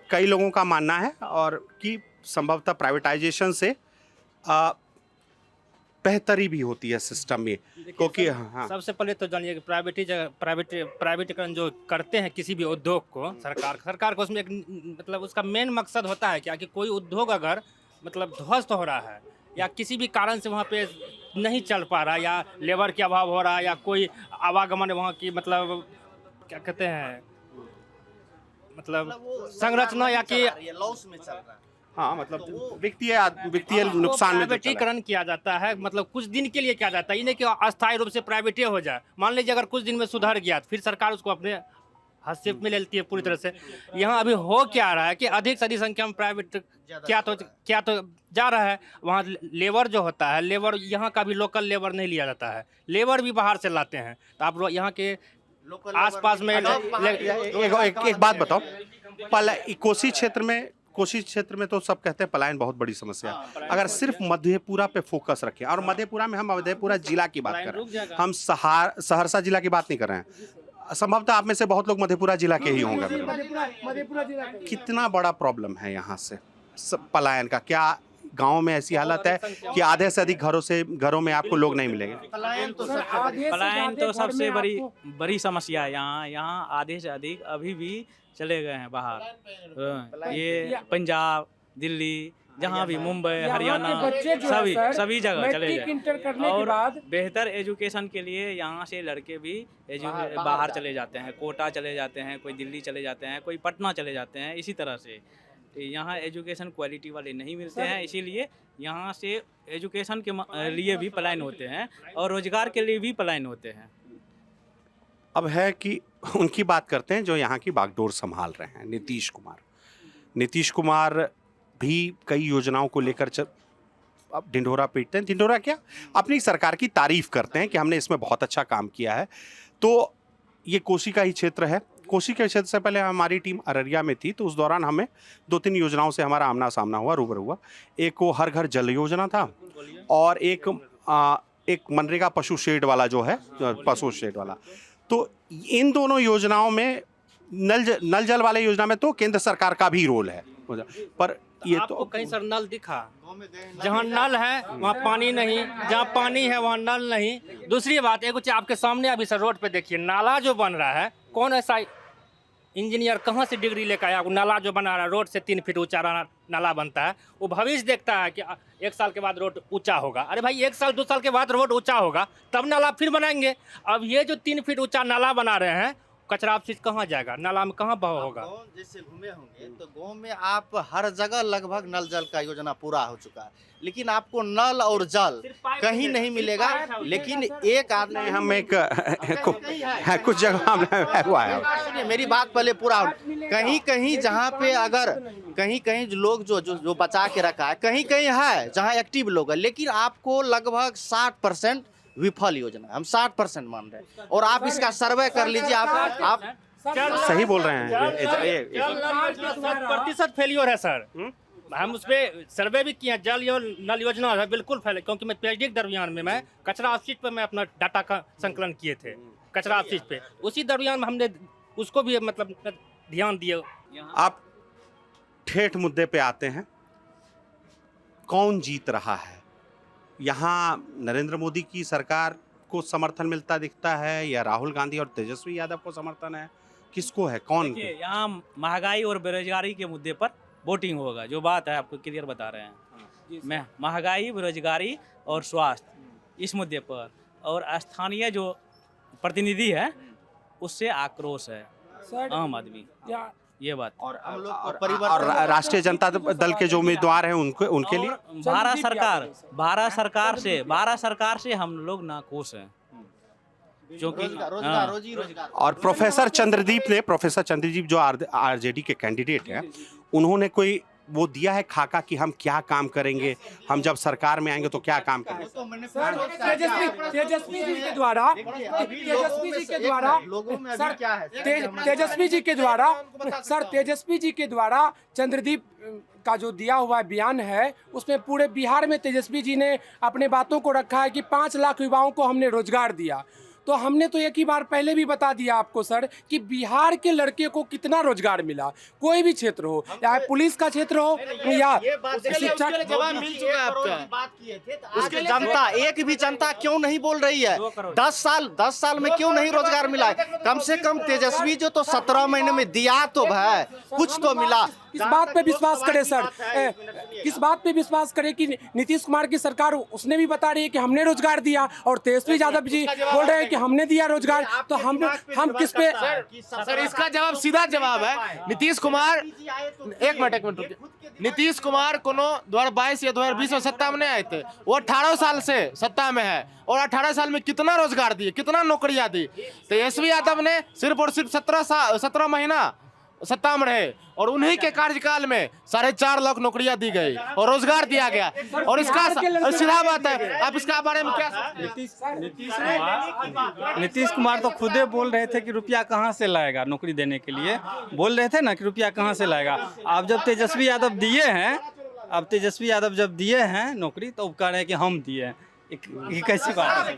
कई लोगों का मानना है और कि संभवतः प्राइवेटाइजेशन से बेहतरी भी होती है सिस्टम में, क्योंकि हाँ सबसे पहले तो जानिए कि प्राइवेटीकरण जो करते हैं किसी भी उद्योग को, सरकार को उसमें एक मतलब उसका मेन मकसद होता है क्या कि कोई उद्योग अगर मतलब ध्वस्त हो रहा है या किसी भी कारण से वहाँ पे नहीं चल पा रहा, या लेबर के अभाव हो रहा है, या कोई आवागमन वहाँ की मतलब क्या कहते हैं मतलब संरचना या कि लॉस में चल रहा है। हाँ, मतलब वित्तीय नुकसान में प्राइवेटीकरण किया जाता है, मतलब कुछ दिन के लिए किया जाता है, ये नहीं कि अस्थायी रूप से प्राइवेटी हो जाए। मान लीजिए अगर कुछ दिन में सुधर गया तो फिर सरकार उसको अपने हस्तक्षेप में ले लेती है पूरी तरह से। यहाँ अभी हो क्या रहा है कि अधिक से अधिक संख्या में प्राइवेट क्या तो जा रहा है। वहाँ लेबर जो होता है, लेबर यहाँ का भी लोकल लेबर नहीं लिया जाता है, लेबर भी बाहर से लाते हैं। तो आप यहाँ के आसपास में एक बात बताओ, कोसी क्षेत्र में तो सब कहते हैं पलायन बहुत बड़ी समस्या है। अगर सिर्फ मधेपुरा पे फोकस रखें, और मधेपुरा में हम मधेपुरा जिला की बात कर रहे हैं, हम सहरसा जिला की बात नहीं कर रहे हैं। संभवतः आप में से बहुत लोग मधेपुरा जिला के ही होंगे। कितना बड़ा प्रॉब्लम है यहाँ से पलायन का? क्या गांव में ऐसी हालत है कि आधे से अधिक घरों में आपको लोग नहीं मिलेंगे? पलायन तो सबसे बड़ी समस्या है यहाँ आधे से अधिक अभी भी चले गए हैं बाहर। ये पंजाब, दिल्ली, जहाँ भी, मुंबई, हरियाणा, सभी जगह चले गए। और बेहतर एजुकेशन के लिए यहाँ से लड़के भी बाहर चले जाते हैं, कोटा चले जाते हैं, कोई दिल्ली चले जाते हैं, कोई पटना चले जाते हैं। इसी तरह से यहाँ एजुकेशन क्वालिटी वाले नहीं मिलते हैं, इसीलिए यहाँ से एजुकेशन के लिए भी पलायन होते हैं और रोजगार के लिए भी पलायन होते हैं। अब है कि उनकी बात करते हैं जो यहाँ की बागडोर संभाल रहे हैं, नीतीश कुमार भी कई योजनाओं को लेकर अब ढिंढोरा पीटते हैं। ढिंढोरा क्या, अपनी सरकार की तारीफ करते हैं कि हमने इसमें बहुत अच्छा काम किया है। तो ये कोसी का ही क्षेत्र है। कोसी के क्षेत्र से पहले हमारी टीम अररिया में थी, तो उस दौरान हमें 2-3 योजनाओं से हमारा आमना सामना हुआ, रूबरू हुआ। एक वो हर घर जल योजना था, और एक मनरेगा पशु शेड वाला जो है, पशु शेड वाला। तो इन दोनों योजनाओं में नल जल वाले योजना में तो केंद्र सरकार का भी रोल है, पर ये तो कहीं सर नल दिखा? जहाँ नल है वहाँ पानी नहीं, जहाँ पानी है वहाँ नल नहीं। दूसरी बात, एक आपके सामने अभी सर रोड पे देखिए नाला जो बन रहा है, कौन ऐसा इंजीनियर कहाँ से डिग्री लेकर आया? नाला जो बना रहा है, रोड से 3 फीट ऊंचा नाला बनता है, वो भविष्य देखता है कि 1 साल के बाद रोड ऊंचा होगा। अरे भाई 1 साल 2 साल के बाद रोड ऊंचा होगा तब नाला फिर बनाएंगे। अब ये जो 3 फीट ऊंचा नाला बना रहे हैं, कचरा आप चीज कहाँ जाएगा? नाला में कहाँ बहाव होगा? जैसे घूमे होंगे तो गांव में आप हर जगह लगभग नल जल का योजना पूरा हो चुका है, लेकिन आपको नल और जल कहीं नहीं मिलेगा। लेकिन एक आदमी हम कुछ जगह हुआ है, मेरी बात पहले पूरा, कहीं कहीं जहाँ पे अगर कहीं लोग जो बचा के रखा है, कहीं है जहाँ एक्टिव लोग है, लेकिन आपको लगभग 60% विफल योजना, हम 60% मान रहे हैं। और आप इसका सर्वे कर लीजिए, आप सही बोल रहे हैं। 60% फेलियर है सर। हम उस पर सर्वे भी किए, जल नल योजना है बिल्कुल फैले, क्योंकि मैं पीएचडी के दरमियान में मैं कचरा अपशिष्ट पे मैं अपना डाटा का संकलन किए थे, कचरा अपशिष्ट पे। उसी दरमियान में हमने उसको भी मतलब ध्यान दिए। आप ठेठ मुद्दे पे आते हैं, कौन जीत रहा है? यहाँ नरेंद्र मोदी की सरकार को समर्थन मिलता दिखता है, या राहुल गांधी और तेजस्वी यादव को समर्थन है? किसको है, कौन? यहाँ महंगाई और बेरोजगारी के मुद्दे पर वोटिंग होगा, जो बात है आपको क्लियर बता रहे हैं। महंगाई, बेरोजगारी और स्वास्थ्य, इस मुद्दे पर। और स्थानीय जो प्रतिनिधि है उससे आक्रोश है सर आम आदमी, ये बात। और राष्ट्रीय जनता दल के जो उम्मीदवार हैं उनके लिए भारत सरकार से हम लोग नाखुश हैं, क्योंकि और प्रोफेसर चंद्रदीप जो आरजेडी के कैंडिडेट हैं, उन्होंने कोई वो दिया है खाका कि हम क्या काम करेंगे, हम जब सरकार में आएंगे तो क्या काम करेंगे? तेजस्वी जी के द्वारा तेजस्वी जी के द्वारा चंद्रदीप का जो दिया हुआ बयान है, उसमें पूरे बिहार में तेजस्वी जी ने अपने बातों को रखा है कि 5 लाख युवाओं को हमने रोजगार दिया। तो हमने तो एक ही बार पहले भी बता दिया आपको सर कि बिहार के लड़के को कितना रोजगार मिला, कोई भी क्षेत्र हो, या पुलिस का क्षेत्र हो या शिक्षा। जवाब मिल चुका है आपका। उसके जनता, एक भी जनता क्यों नहीं बोल रही है? 10 साल में क्यों नहीं रोजगार मिला है? कम से कम तेजस्वी जो तो 17 महीने में दिया तो है, कुछ तो मिला। किस बात पे विश्वास करे सर, किस बात पे विश्वास करे कि नीतीश कुमार की सरकार उसने भी बता रही है कि हमने रोजगार दिया, और तेजस्वी यादव जी बोल रहे हैं कि हमने दिया रोजगार, तो हम किस पे? सर इसका जवाब सीधा जवाब है। नीतीश कुमार, एक मिनट रुकिए। नीतीश कुमार को 2022 या 2020 में सत्ता में नहीं आए थे, वो 18 साल से सत्ता में है, और 18 साल में कितना रोजगार दिए, कितना नौकरियां दी। तेजस्वी यादव ने सिर्फ और सिर्फ 17 महीना सत्ता में रहे, और उन्हीं के कार्यकाल में 4.5 लाख नौकरियां दी गई और रोजगार दिया गया। और इसका सीधा बात है, आप इसका बारे में क्या? नीतीश कुमार तो खुदे बोल रहे थे कि रुपया कहाँ से लाएगा नौकरी देने के लिए, बोल रहे थे ना कि रुपया कहाँ से लाएगा। अब जब तेजस्वी यादव जब दिए हैं नौकरी, तो कह रहे हैं कि हम दिए हैं। ये कैसी बात है?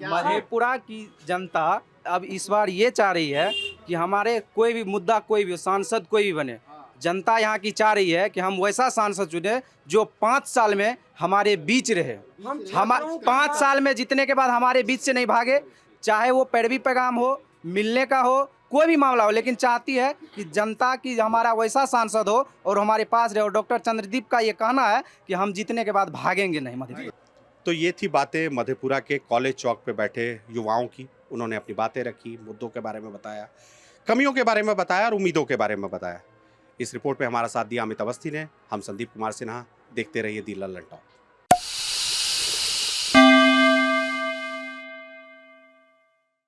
मधेपुरा की जनता अब इस बार ये चाह रही है कि हमारे कोई भी मुद्दा, कोई भी सांसद कोई भी बने, जनता यहाँ की चाह रही है कि हम वैसा सांसद चुने जो 5 साल में हमारे बीच रहे। हम 5 साल में जीतने के बाद हमारे बीच से नहीं भागे, चाहे वो पैरवी पैगाम हो, मिलने का हो, कोई भी मामला हो, लेकिन चाहती है कि जनता की हमारा वैसा सांसद हो और हमारे पास रहे। और डॉक्टर चंद्रदीप का ये कहना है कि हम जीतने के बाद भागेंगे नहीं मधेपुरा। तो ये थी बातें मधेपुरा के कॉलेज चौक पे बैठे युवाओं की। उन्होंने अपनी बातें रखी, मुद्दों के बारे में बताया, कमियों के बारे में बताया और उम्मीदों के बारे में बताया। इस रिपोर्ट पे हमारा साथ दिया अमित अवस्थी ने। हम संदीप कुमार सिन्हा। देखते रहिए दी लल्लन टॉक।